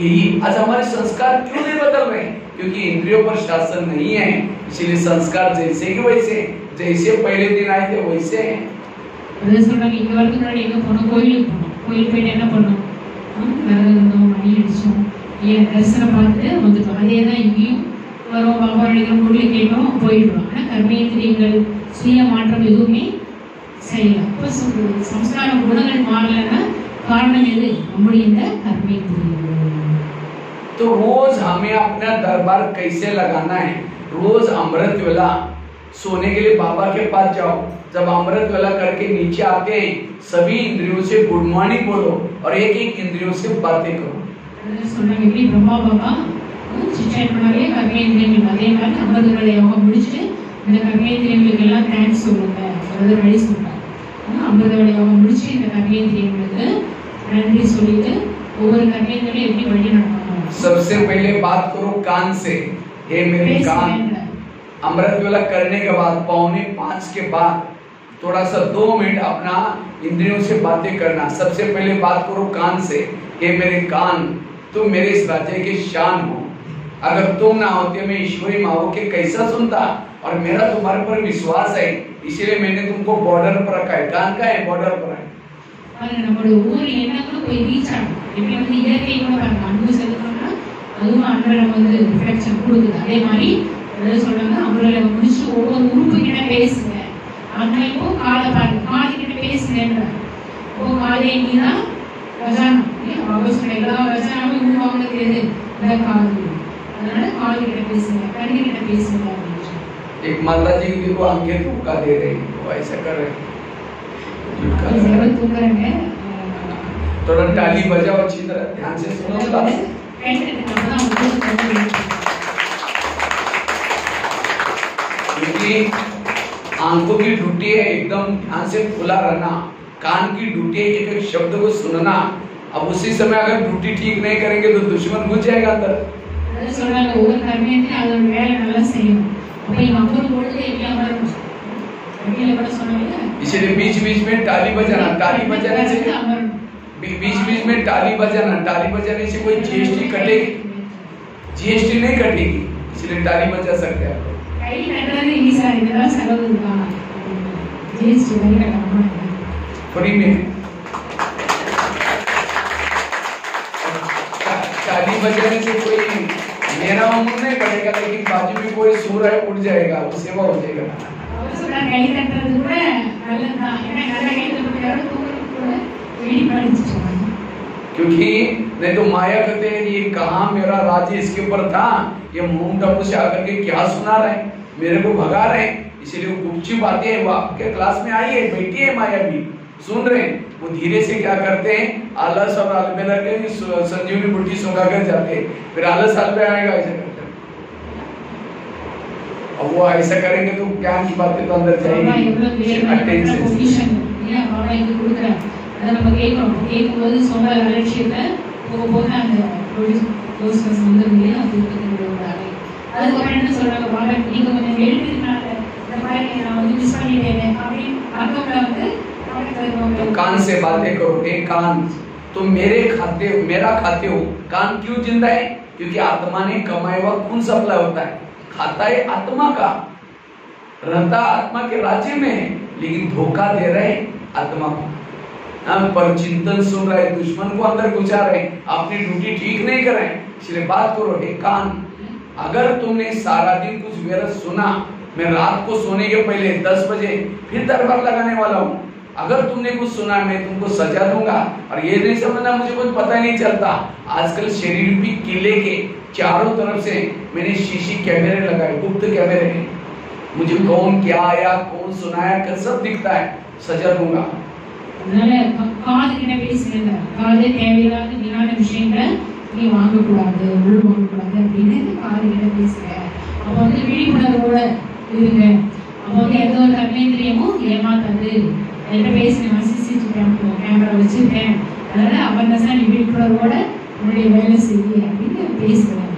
यही आज हमारे संस्कार क्यों नहीं बदल रहे? क्योंकि इंद्रियों पर शासन नहीं है, इसलिए संस्कार जैसे कि वैसे, जैसे पहले दिन आए थे वैसे हैं। சொல்றாங்க இங்க வரதுக்கு முன்னாடி எங்க போனோம், கோயில் போயிட்டு என்ன பண்ணோம், விரதம் மணி அடிச்சோம், ஏன் தரிசனம் பார்த்துட்டு வந்துட்டோம். அதே தான் இங்கேயும் வரோம், பாபா அடிக்கிறோம், முருகை கேட்கிறோம், போயிடுவோம். ஆனால் கர்மேந்திரியங்கள் சுய மாற்றம் எதுவுமே செய்யல. இப்போ சம்ஸ்கார குணங்கள் மாறலைன்னா காரணம் எது? நம்முடைய இந்த கர்மேந்திரியங்கள். तो रोज हमें अपना दरबार कैसे लगाना है? रोज अमृत वेला सोने के लिए बाबा के पास जाओ, जब अमृत वेला करके नीचे आते हैं सभी इंद्रियों से गुड मॉर्निंग बोलो और एक एक इंद्रियों से बातें करो. சொன்னாங்க இப்படி பிரம்மா பாபா சிச்சாட் பண்ணாலே கர்மேந்திரியங்கள் அதே மாதிரி அமிர்தவேளை யோகம் முடிச்சுட்டு இந்த கர்மேந்திரியங்களுக்கு எல்லாம் தேங்க்ஸ் சொல்லுங்க. பிரதர் வழி சொல்றாங்க அமிர்தவேளை யோகம் முடிச்சு இந்த கர்மேந்திரியங்களுக்கு நன்றி சொல்லிட்டு ஒவ்வொரு கர்மேந்திரியும் எப்படி வழி நடக்கணும். सबसे पहले बात करो कान से, हे मेरे कान. अमृत वेला करने के बाद 4:45 के बाद थोड़ा सा 2 मिनट अपना इंद्रियों से बातें करना. सबसे पहले बात करो कान से, हे मेरे कान तुम मेरे इस राज्य के शान हो. अगर तुम ना होते मैं ईश्वरी माओ के कैसा सुनता? और मेरा तुम्हारे पर विश्वास है इसलिए मैंने तुमको बॉर्डर पर रखा है. कान का है बॉर्डर पर है. நம்மளோட ஊர் என்னங்களும் போய் ரீச் ஆகும். எப்படி வந்து இயற்கை கூட பாருங்க அன்பு செலுத்தணும்னா அதுவும் அன்றடம் வந்து ரிஃப்ளெக்ஷன் கொடுக்குது. அதே மாதிரி சொல்றாங்க அன்றடம் முடிச்சு ஒவ்வொரு உறுப்பு கிட்ட பேசுங்க. அங்கே இப்போ காலை பாருங்க, காது கிட்ட பேசுங்கன்ற இப்போ காலே நீதான் ரஜானம். அவசரம் எல்லா ரஜானமும் உருவாக்குறது எது? இந்த காது. அதனால காது கிட்ட பேசுங்க, கண்ணு கிட்ட பேசுங்க அப்படின்னு. एक माता जी को आंखें धोखा दे रही है, वो ऐसा कर रहे हैं. थोड़ा ताली बजाओ अच्छी तरह, ध्यान से सुनो. क्योंकि आंखों की ड्यूटी है एकदम ध्यान से खुला रहना, कान की ड्यूटी है एक एक शब्द को सुनना. अब उसी समय अगर ड्यूटी ठीक नहीं करेंगे तो दुश्मन घुस जाएगा अंदर. इसलिए बीच बीच में ताली बजाना, ताली बजाने से बीच बीच में ताली बजाने से कोई जीएसटी कटेगी? जीएसटी नहीं कटेगी, इसलिए ताली बजा सकते हैं आप लोग फ्री में. ताली बजाने से कोई मेरा उम्र नहीं बढ़ेगा, लेकिन बाजू में कोई सो रहा है उठ जाएगा, वो सेवा हो जाएगा. क्योंकि नहीं तो माया कहते हैं ये कहाँ मेरा राज्य इसके ऊपर था, ये मुंह टप्पू से आकर के क्या सुना रहे, मेरे को भगा रहे. इसीलिए गुपचुप बातें वो आपके क्लास में आई है, बैठी है माया भी सुन रहे हैं. वो धीरे से क्या करते हैं आलस और अलबेला के संजीवनी बूटी सुंगा कर जाते हैं, फिर आलस साल पे आएगा ऐसा करते. अब वो ऐसा करेंगे तो ज्ञान की बातें तो अंदर जाएगी. கேட்கும்போது சொன்ன லட்சியத்தை போகும்போது அந்த ப்ரொடியூசர்ஸ் வந்து அதுக்கப்புறம் என்ன சொல்றாங்க, பாபா நீங்க கொஞ்சம் எழுதினால இந்த மாதிரி நான் வந்து மிஸ் பண்ணிட்டேன் அப்படின்னு மற்றவங்களை வந்து कान से बातें करो. एक कान तुम मेरा खाते हो. कान क्यों जिंदा है? क्योंकि आत्मा ने कमाया हुआ खून सप्लाई होता है. खाता है आत्मा का, रहता आत्मा के राज्य में है, लेकिन धोखा दे रहे आत्मा को. हम पर चिंतन सुन रहे, दुश्मन को अंदर घुसा रहे, अपनी ड्यूटी ठीक नहीं कर रहे. इसलिए बात करो हे कान, अगर तुमने सारा दिन कुछ व्यर्थ सुना, मैं रात को सोने के पहले 10 बजे फिर दरबार लगाने वाला हूँ. अगर तुमने कुछ सुना मैं तुमको सजा दूंगा. और ये नहीं समझना मुझे कुछ पता ही नहीं चलता. आजकल शरीर भी किले के चारों तरफ से मैंने शीशी कैमरे लगाए, गुप्त कैमरे हैं. मुझे कौन क्या आया, कौन सुनाया, सब दिखता है. सजा दूंगा. காது கிட்ட பேசுங்க. காது தேவையில்லாத வீணான விஷயங்களை நீ வாங்கக்கூடாது, உள் வாங்கக்கூடாது அப்படின்னு காது கிட்ட பேசுங்க. அப்போ வந்து விழிப்புணர்வோட இருங்க. அப்போ வந்து எந்த ஒரு கர்மேந்திரியமும் ஏமாத்தாது. என்கிட்ட பேசுங்க, சிசிடிவி கேமரா வச்சிருக்கேன், அதனால அவர்னஸா நீ விழிப்புணர்வோட உன்னுடைய வேலை செய்ய அப்படின்னு பேசுகிறேன்.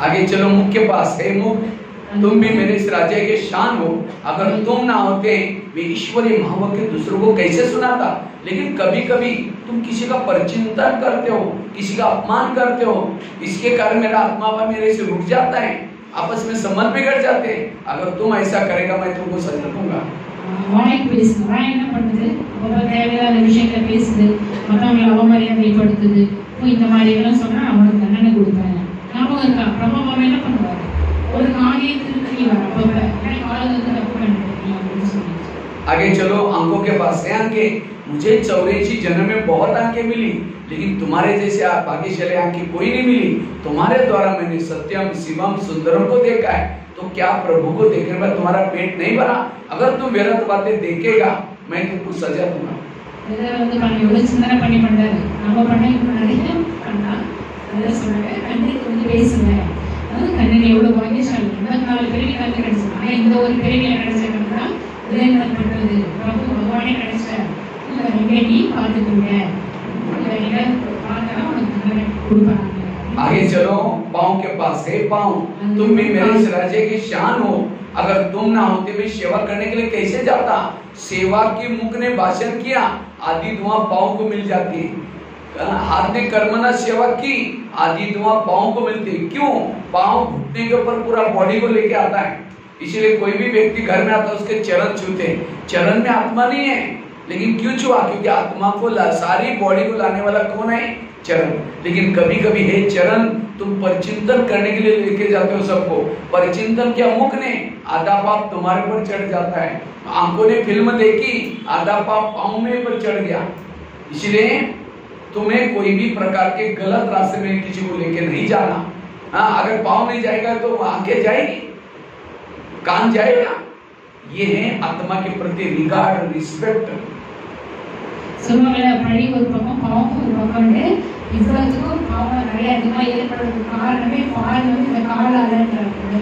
आगे चलो मुख के पास. हे मुख तुम भी मेरे इस राज्य के शान हो। अगर तुम ना होते वे ईश्वरीय महावाक्य दूसरों को कैसे सुनाता। लेकिन कभी कभी तुम किसी का परचिंतन करते हो, किसी का अपमान करते हो, इसके कारण मेरा आत्मा मेरे से रुक जाता है, आपस में संबंध बिगड़ जाते हैं। अगर तुम ऐसा करेगा मैं तुमको सजा दूंगा। வாய் பேசுது, வாய் என்ன பண்ணுது, ஒரு தேவையில்லாத விஷயங்களை பேசுது, மற்றவங்களை அவமரியாதைப்படுத்துது. இந்த மாதிரி எல்லாம் சொன்னா அவனுக்கு தண்டனை கொடுப்பாங்க. ஞாபகம் இருக்கா? பிரபாவம் என்ன பண்ணுவாரு, ஒரு காரியத்துக்கு தெரியவார் அப்பப்ப எனக்கு ஆளுநருக்கு தப்பு பண்ணிருக்கீங்க அப்படின்னு சொல்லி. आगे चलो, आंखों के पास है आंखें। मुझे 84 जन्म में बहुत आंखें मिली, लेकिन तुम्हारे जैसे भाग्यशाली आंखें कोई नहीं मिली। तुम्हारे द्वारा मैंने सत्यम शिवम सुंदरम को देखा है, तो क्या प्रभु को देखने पर तुम्हारा पेट नहीं भरा? अगर तुम व्यर्थ बातें देखेगा मैं तुमको सजा दूंगा। வந்து பண்ணி சிந்தனை பண்ணி பண்றாரு, நம்ம பண்ண நிறைய பண்ணா அதை சொல்றாரு, கண்ணுக்கு வந்து பேசுங்க. கண்ணன் எவ்வளவு பாக்கியசாலி, 84 பிறவி கண்ணு கிடைச்சது. ஆனா இந்த ஒரு பிறவியில கிடைச்சதுன்னா உதயநலப்பட்டது பிரபு பகவானே கிடைச்சார். இதை நீ பார்த்துக்கோங்க, இதை பார்த்தா உனக்கு தண்டனை கொடுப்பாங்க. आगे चलो, पाँव के पास है पाँव, तुम भी मेरे इस राज्य की शान हो। अगर तुम ना होते मैं सेवा करने के लिए कैसे जाता। सेवा की मुख ने भाषण किया, आदि दुआ पाँव को मिल जाती है। हाथ ने कर्मना सेवा की, आदि दुआ पाँव को मिलती है। क्यों? पाँव घुटने के ऊपर पूरा बॉडी को लेके आता है, इसीलिए कोई भी व्यक्ति घर में आता है उसके चरण छूते। चरण में आत्मा नहीं है, लेकिन क्यों छुआ? क्योंकि आत्मा को सारी बॉडी को लाने वाला कौन है? चरण। लेकिन कभी कभी हे चरण, तुम परिचिंतन करने के लिए लेके जाते हो सबको। परिचिंतन क्या? मुख ने आधा पाप तुम्हारे पर चढ़ जाता है, आंखों ने फिल्म देखी, आधा पाप पाँव में पर चढ़ गया। इसलिए तुम्हें कोई भी प्रकार के गलत रास्ते में किसी को लेके नहीं जाना। हाँ, अगर पाँव नहीं जाएगा तो आंखें जाएगी, कान जाएगा। ये है आत्मा के प्रति रिगार्ड, रिस्पेक्ट। சொல்லுவாங்கல்ல, பழி ஒரு பக்கம் பாவம் ஒரு பக்கம். இவ்வளவுக்கும் பாவம் நிறைய அதிகமா ஏற்படுறதுக்கு காரணமே பால் வந்து இந்த காலாலன்றாங்க.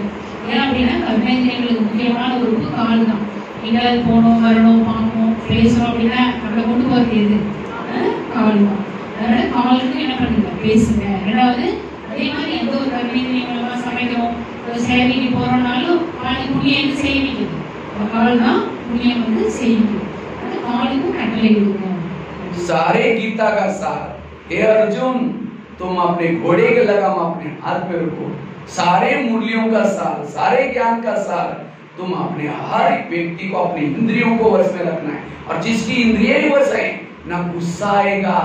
ஏன் அப்படின்னா கர்மேந்திரியங்களுக்கு முக்கியமான உறுப்பு கால் தான். எங்கேயாவது போனோம் வரணும் பார்க்கணும் பேசணும் அப்படின்னா நம்மளை கொண்டு போகிறது எது? கால் தான். அதனால காலுக்கு என்ன பண்ணுங்க, பேசுங்க. ரெண்டாவது அதே மாதிரி எந்த ஒரு கர்மேந்திரியங்களெல்லாம் சமைக்கிறோம், ஒரு சேவைக்கு போறோம்னாலும் பாதி புண்ணியம் வந்து சேமிக்குது. கால் தான் புண்ணியம் வந்து சேமிக்குது. அது காலுக்கும் கட்டளை கொடுங்க. सारे गीता का सार, हे अर्जुन तुम अपने घोड़े के लगाम अपने हाथ पे रखो। सारे मूल्यों का सार, सारे ज्ञान का सार तुम अपने हर एक व्यक्ति को अपनी इंद्रियों को वश में रखना है। और जिसकी इंद्रिय ही वश है, ना गुस्सा आएगा,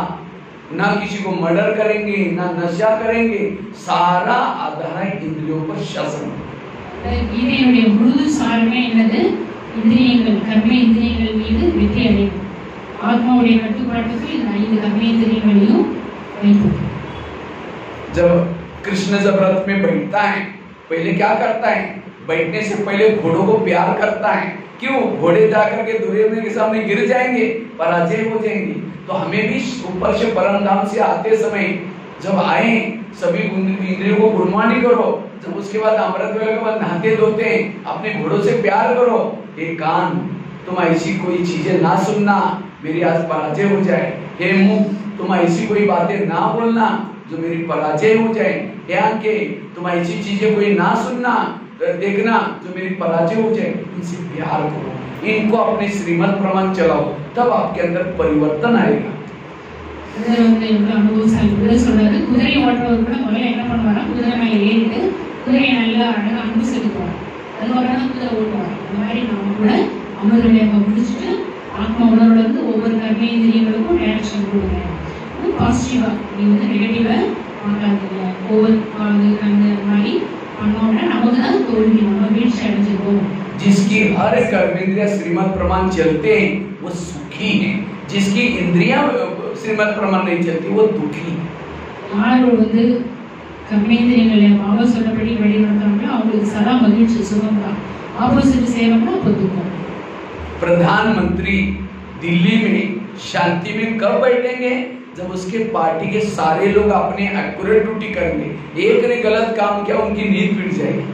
ना किसी को मर्डर करेंगे, ना नशा करेंगे। सारा आधार है इंद्रियों पर शासन। கீதையுடைய முழு சாரமே என்னது? இந்திரியங்கள், கர்ம இந்திரியங்கள் மீது வெற்றி அடையும். ஆத்மாவுடைய கட்டுப்பாட்டுக்கு இந்த 5 கர்மேந்திரியங்களையும் வைப்பது. जब कृष्ण जब रथ में बैठता है, पहले क्या करता है? बैठने से पहले घोड़ों को प्यार करता है। क्यों? घोड़े जाकर के दुर्योधन के सामने गिर जाएंगे, पराजय हो जाएंगे। तो हमें भी ऊपर से परम धाम से आते समय जब आए, सभी इंद्रियों को गुड मॉर्निंग करो। जब उसके बाद अमृत वेला के बाद नहाते धोते अपने घोड़ों से प्यार करो। हे कान, तुम ऐसी कोई चीजें ना सुनना, मेरी आज पराजय हो जाए। हे मुख, तुम ऐसी कोई बातें ना बोलना जो मेरी पराजय हो जाए। हे आंखें, तुम ऐसी चीजें कोई ना सुनना देखना जो मेरी पराजय हो जाए। इनसे प्यार करो, इनको अपने श्रीमत प्रमाण चलाओ, तब आपके अंदर परिवर्तन आएगा। அனுபவசாலி சொல்றாரு, குதிரை ஓட்டுறவர் கூட முதல்ல என்ன பண்ணுவாரா, குதிரை மேல ஏறிட்டு குதிரையை நல்லா அழகா அன்பு செலுத்துவார். அதுக்கப்புறம் குதிரை ஓட்டுவார். இந்த மாதிரி நாம கூட அமிர்தவேகம் முடிச்சுட்டு ஆத்மா உணர்வுல இருந்து ஒவ்வொரு கர்மேந்திரியங்களுக்கும் டைரக்ஷன் கொடுங்க. பாசிட்டிவா, நீ வந்து நெகட்டிவா பார்க்காதீங்க. ஒவ்வொரு காது கண்ணு மாதிரி பண்ணோம்னா நமக்கு தான் தோல்வி, நம்ம வீழ்ச்சி அடைஞ்சிருக்கோம். जिसकी हर कर्मेंद्रिय श्रीमत प्रमाण चलते हैं वो सुखी है, जिसकी इंद्रियां श्रीमत प्रमाण नहीं चलती वो दुखी है। யார் வந்து கர்மேந்திரியங்களை பாபா சொன்னபடி வழிநடத்துறாங்களோ அவங்களுக்கு சதா மகிழ்ச்சி, சுகம் தான். ஆப்போசிட் செய்யறோம்னா அப்போ துக்கம். प्रधानमंत्री दिल्ली में शांति में कब बैठेंगे? जब उसके पार्टी के सारे लोग अपने एक्यूरेट ड्यूटी करेंगे। एक ने गलत काम किया, उनकी नींद पिट जाएगी।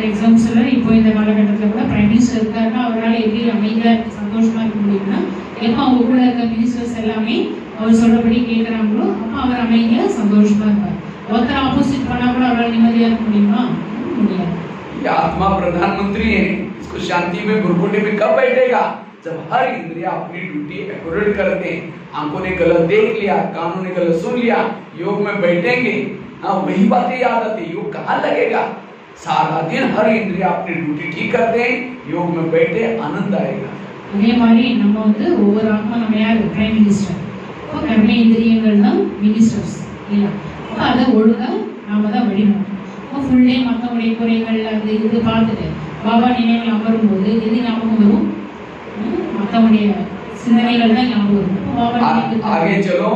எக்ஸாம்பிள்ஸ்ல இப்போ இந்த காலகட்டத்தில் கூட பிரைம் மினிஸ்டர் இருக்காருன்னா அவரால் எப்படி அமைதியா சந்தோஷமா இருக்க முடியும்னா, எப்போ அவங்க கூட இருக்க மினிஸ்டர்ஸ் எல்லாமே அவர் சொல்றபடி கேட்கிறாங்களோ அப்போ அவர் அமைதியா சந்தோஷமா இருப்பார். ஒருத்தர் ஆப்போசிட் பண்ணா கூட அவரால் நிம்மதியா இருக்க முடியுமா? முடியாது. ये आत्मा प्रधानमंत्री है, इसको शांति में गुरकुटे में कब बैठेगा? जब हर इंद्रिया अपनी ड्यूटी एक्यूरेट करते हैं। आंखों ने गलत देख लिया, कानों ने गलत सुन लिया, योग में बैठेंगे, वही बातें याद आती। योग कहाँ लगेगा? सारा दिन हर इंद्रिया अपनी ड्यूटी ठीक करते हैं, योग में बैठे आनंद आएगा। அதே மாதிரி நம்ம வந்து ஒவ்வொரு ஆத்மா நம்ம யார்? Prime minister. அப்போ கர்மேந்திரியங்கள் தான் மினிஸ்டர்ஸ் இல்லையா? அப்போ அதை ஒழுங்கா நாம தான் வழிநடத்தணும். அப்போ ஃபுல் டே மற்றவங்களுடைய குறைகள் அது இது பார்த்துட்டு பாபா நினைவில் அமரும்போது எது ஞாபகம் வரும்? மற்றவங்களுடைய சிந்தனைகள் தான் ஞாபகம் வரும். आगे चलो,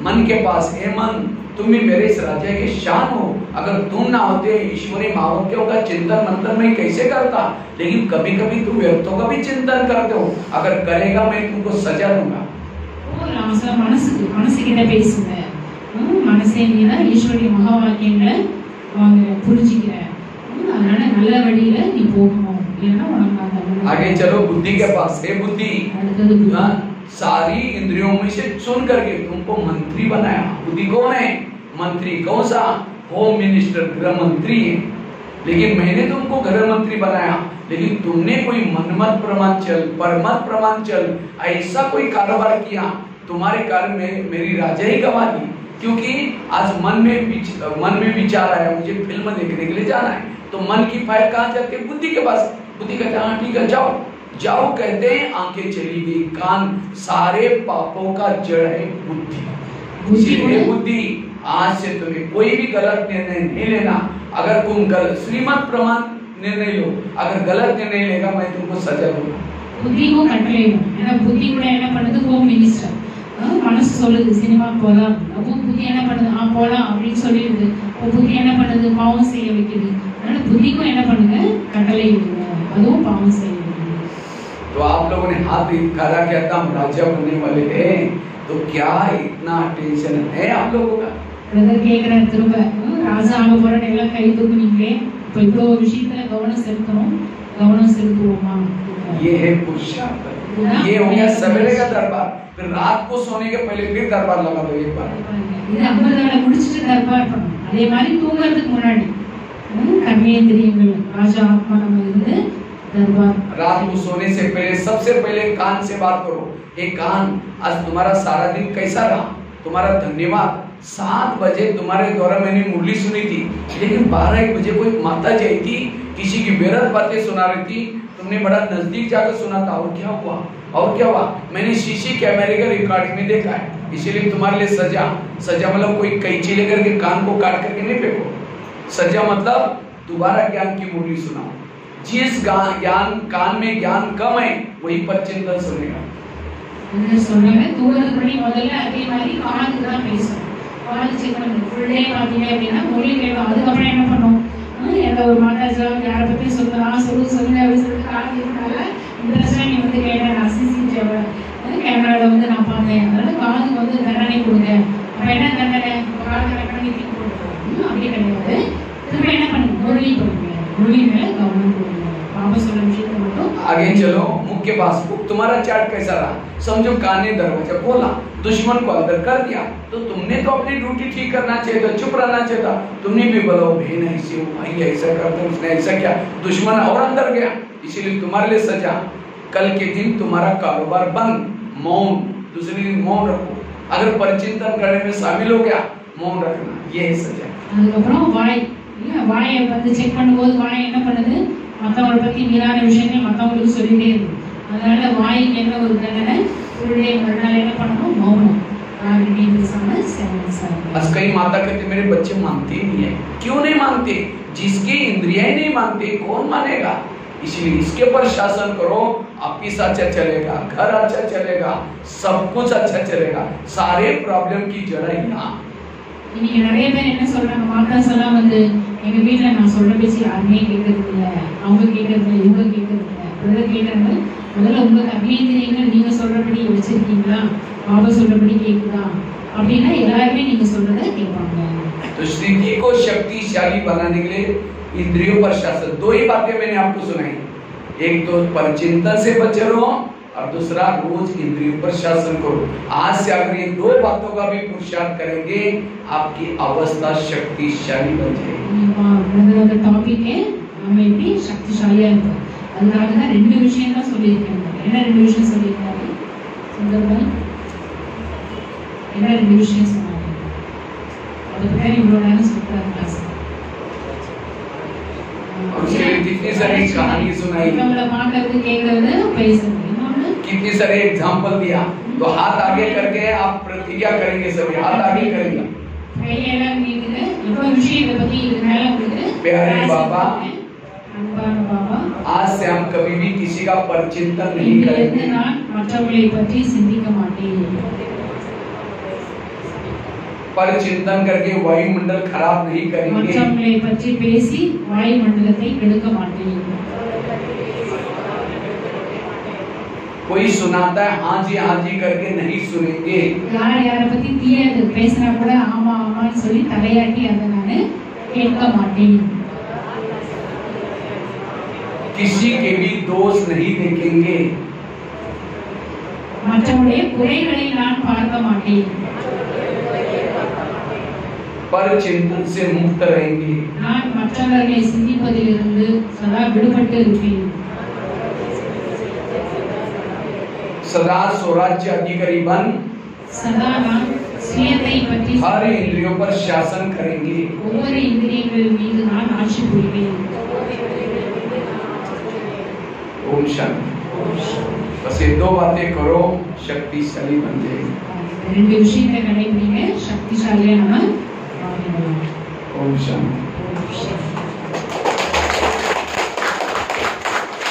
मन के पास, हे मन तुम भी मेरे इस राज्य के शान हो, अगर तुम ना होते ईश्वरी महावाक्यों का चिंतन मंथन में कैसे करता? लेकिन कभी कभी तुम व्यर्थों का भी चिंतन करते हो, अगर करेगा मैं तुमको सजा दूंगा। மனசுகிட்ட பேசுங்க, மனசே நீதான் ஈஸ்வரி மகா வாக்கியங்களை புரிஞ்சுக்கிற, அதனால நல்ல வழியில நீ போகணும், இல்லைன்னா உனக்கு आगे चलो, बुद्धि के पास, हे बुद्धि सारी इंद्रियों में से चुन करके तुमको मंत्री बनाया। बुद्धि कौन है? मंत्री कौन सा? होम मिनिस्टर, गृह मंत्री है। लेकिन मैंने तुमको गृह मंत्री बनाया, लेकिन तुमने कोई मनमत प्रमाणचल, परमत प्रमाणचल ऐसा कोई कारोबार किया, तुम्हारे कारण में मेरी राजा ही गवा दी। क्योंकि आज मन में विचार आया, मुझे फिल्म देखने के लिए जाना है, तो मन की फाइल कहाँ जाती है? बुद्धि के पास। बुद्धि कहता है हाँ ठीक है जाओ जाओ, कहते हैं आंखें चली गई, कान, सारे पापों का जड़ है बुद्धि। बुद्धि आज से तुम्हें कोई भी गलत निर्णय नहीं लेना। अगर तुम गलत श्रीमत प्रमाण निर्णय लो, अगर गलत निर्णय लेगा मैं तुमको सजा दूंगा। बुद्धि को கட்டளையிடும். ஏன்னா புத்தி கூட என்ன பண்ணுது? Home minister. மனசு சொல்லுது சினிமா போலாம், அப்போ புத்தி என்ன பண்ணுது? போலாம் அப்படின்னு சொல்லிடுது. அப்போ புத்தி என்ன பண்ணுது? பாவம் செய்ய வைக்குது. அதனால புத்திக்கும் என்ன பண்ணுங்க? கட்டளை இடுங்க, அதுவும் பாவம் செய்ய. तो आप लोगों ने हाथ खड़ा किया था, हम राजा बनने वाले हैं, तो क्या इतना टेंशन है आप लोगों का? பிரதர் கேக்குற திரும்ப ராஜா ஆக போறேன்னு எல்லாம் கை தூக்குனீங்களே, இப்போ இவ்வளோ விஷயத்துல கவனம் செலுத்துவோமா? ये है पुरुषार्थ, ये हो गया सवेरे का दरबार, फिर रात को सोने के पहले फिर दरबार लगा दो एक बार। இது 50 வேளை முடிச்சிட்டு தர்பார் பண்ணணும். அதே மாதிரி தூங்குறதுக்கு முன்னாடி கர்மேந்திரியங்கள் ராஜா ஆத்மா நம்ம இருந்து दरबार। रात को सोने से पहले सबसे पहले कान से बात करो, ये कान आज तुम्हारा सारा दिन कैसा रहा? तुम्हारा धन्यवाद। 7 बजे तुम्हारे द्वारा मैंने मुरली सुनी थी, लेकिन 12-1 बजे कोई माता जी आई थी, किसी की व्यर्थ बातें सुना रही थी, तुमने बड़ा नजदीक जाकर सुना था, और क्या हुआ? मैंने शीशी कैमरे का रिकॉर्डिंग में देखा है, इसीलिए तुम्हारे लिए सजा मतलब कोई कैंची लेकर के कान को काट करके नहीं फेंको। सजा मतलब दोबारा ज्ञान की मुरली सुनाओ। जिस ज्ञान कान में ज्ञान कम है वही पर चिंतन सुनेगा। சொன்னேன் தூங்குறதுக்கு முன்னாடி முதல்ல அதே மாதிரி காதுக்கு தான் பேசணும். காது செக் பண்ணணும். ஃபுல் டே பார்த்தீங்க அப்படின்னா மொழி கேட்கும். அதுக்கப்புறம் என்ன பண்ணும்? எந்த ஒரு மாதாஜா யாரை பற்றி சொல்லலாம் சொல்லுங்க அப்படின்னு சொல்லிட்டு காது இருக்கனால இன்ட்ரெஸ்டாக நீ வந்து கேட்டேன், நான் சிசிடிவி கேமராவில் வந்து நான் பார்த்தேன், அதனால காதுக்கு வந்து தண்டனை கொடுங்க. அப்போ என்ன தண்டனை? காது கரெக்டாக நீட்டி கொடுக்கணும் அப்படி கிடையாது. திரும்ப என்ன பண்ணுங்க? மொழி கொடுங்க, மொழி மேலே கவனம் கொடுங்க. बाबा सोलह विषय में आगे चलो। मुख्य पास तुम्हारा चार्ट कैसा रहा? समझो कान ने दरवाजा खोला, दुश्मन को अंदर कर दिया, तो तुमने तो अपनी ड्यूटी ठीक करना चाहिए था, चुप रहना चाहिए था। तुमने भी बोला बहन ऐसे हो, भाई ऐसा करते, उसने ऐसा किया, दुश्मन और अंदर गया, इसीलिए तुम्हारे लिए सजा। कल के दिन तुम्हारा कारोबार बंद, मौन, दूसरे दिन मौन रखो। अगर परिचिंतन करने में शामिल हो गया, मौन रखना, ये है सजा। அதுக்கப்புறம் வாயை வந்து செக் பண்ணும்போது வாய் என்ன பண்ணுது? மற்றவங்களை பற்றி மீறான விஷயங்கள் மற்றவங்களுக்கு சொல்லிட்டே இருக்கும். அதனால வாய்க்கு என்ன ஒரு தண்டனை? ஃபுல்டே மறுநாள் என்ன பண்ணணும்? மௌனம், யாருமே பேசாம சைலன்ஸ்। आज कई माता कहते मेरे बच्चे मानते नहीं है। क्यों नहीं मानते? जिसकी इंद्रियां नहीं मानते कौन मानेगा? इसलिए इसके पर शासन करो, ऑफिस अच्छा चलेगा, घर अच्छा चलेगा, सब कुछ अच्छा चलेगा। सारे प्रॉब्लम की जड़ है यहाँ। இன்னைக்கு நிறைய பேர் என்ன சொல்றாங்க? மாதாஸ் எல்லாம் வந்து எங்க வீட்டுல நான் சொல்ற பேச்சு யாருமே கேட்கறது இல்லை, அவங்க கேட்கறது இல்லை, இவங்க கேட்கறது இல்லை, பிரதர் கேட்கறாங்க. முதல்ல உங்க கர்மேந்திரியங்கள் நீங்க சொல்றபடி வச்சிருக்கீங்களா? பாபா சொல்றபடி கேக்குதா? அப்படின்னா எல்லாருமே நீங்க சொல்றதை கேட்பாங்க। तो स्थिति को शक्तिशाली बनाने के लिए इंद्रियों पर शासन, 2 ही बातें मैंने आपको सुनाई। एक तो परचिंतन से बचे रहो और दूसरा रोज इंद्रियों पर शासन करो। आज से अगर ये 2 बातों का भी पुरुषार्थ करेंगे, आपकी अवस्था शक्तिशाली बन जाएगी। ब्रदर का टॉपिक है நம்ம எப்படி சக்திசாலியா இருப்போம். அதுக்காக தான் 2 விஷயம் தான் சொல்லியிருக்கேன். என்ன 2 விஷயம் சொல்லியிருக்காரு சுந்தர்பாய்? என்ன 2 விஷயம் சொன்னாங்க? அதுக்கு பேர் இவ்வளோ நேரம் சொல்றாரு கிளாஸ். कितनी सारी कहानी सुनाई, நம்மள பார்க்கிறது கேட்கறது பேசுறது. இன்னொன்னு कितने सारे एग्जांपल दिया. तो हाथ आगे करके आप प्रतिज्ञा करेंगे, सभी हाथ आगे करेंगे. கையெல்லாம் நீங்க இவ்வளவு விஷயத்தை பத்தி இது மேல உங்களுக்கு प्यारे बाबा, அன்பான பாபா, आज से हम कभी भी किसी का परचिंतन नहीं करेंगे. நான் மற்றவர்களை பற்றி சிந்திக்க மாட்டேன். परचिंतन करके वायुमंडल खराब नहीं करेंगे. மற்றவர்களை பற்றி பேசி வாயுமண்டலத்தை கெடுக்க மாட்டேன். कोई सुनाता है हाँ जी करके नहीं सुनेंगे. யார பத்தி தீயது பேசினா கூட ஆமா ஆமான்னு சொல்லி தலையாட்டி அதை நான் கேட்க மாட்டேன். किसी के भी दोष नहीं देखेंगे. மற்றவருடைய குறைகளை நான் பார்க்க மாட்டேன். परचिंतन से मुक्त रहेंगे. நான் மற்றவர்களை சிந்திப்பதிலிருந்து சதா விடுபட்டு இருப்பேன். सदा स्वराज्य अधिकारी बन சதா நான் சுயத்தை பற்றி हर इंद्रियों पर शासन करेंगे. ஒவ்வொரு இந்திரியங்கள் மீது நான் ஆட்சி புரிவேன். ओम शांति. बस ये 2 बातें करो, शक्तिशाली बन जाएंगे. 2 விஷயங்களை கடைபிடிங்க, சக்திசாலியா நம்ம ஆகலாம். ओम शांति.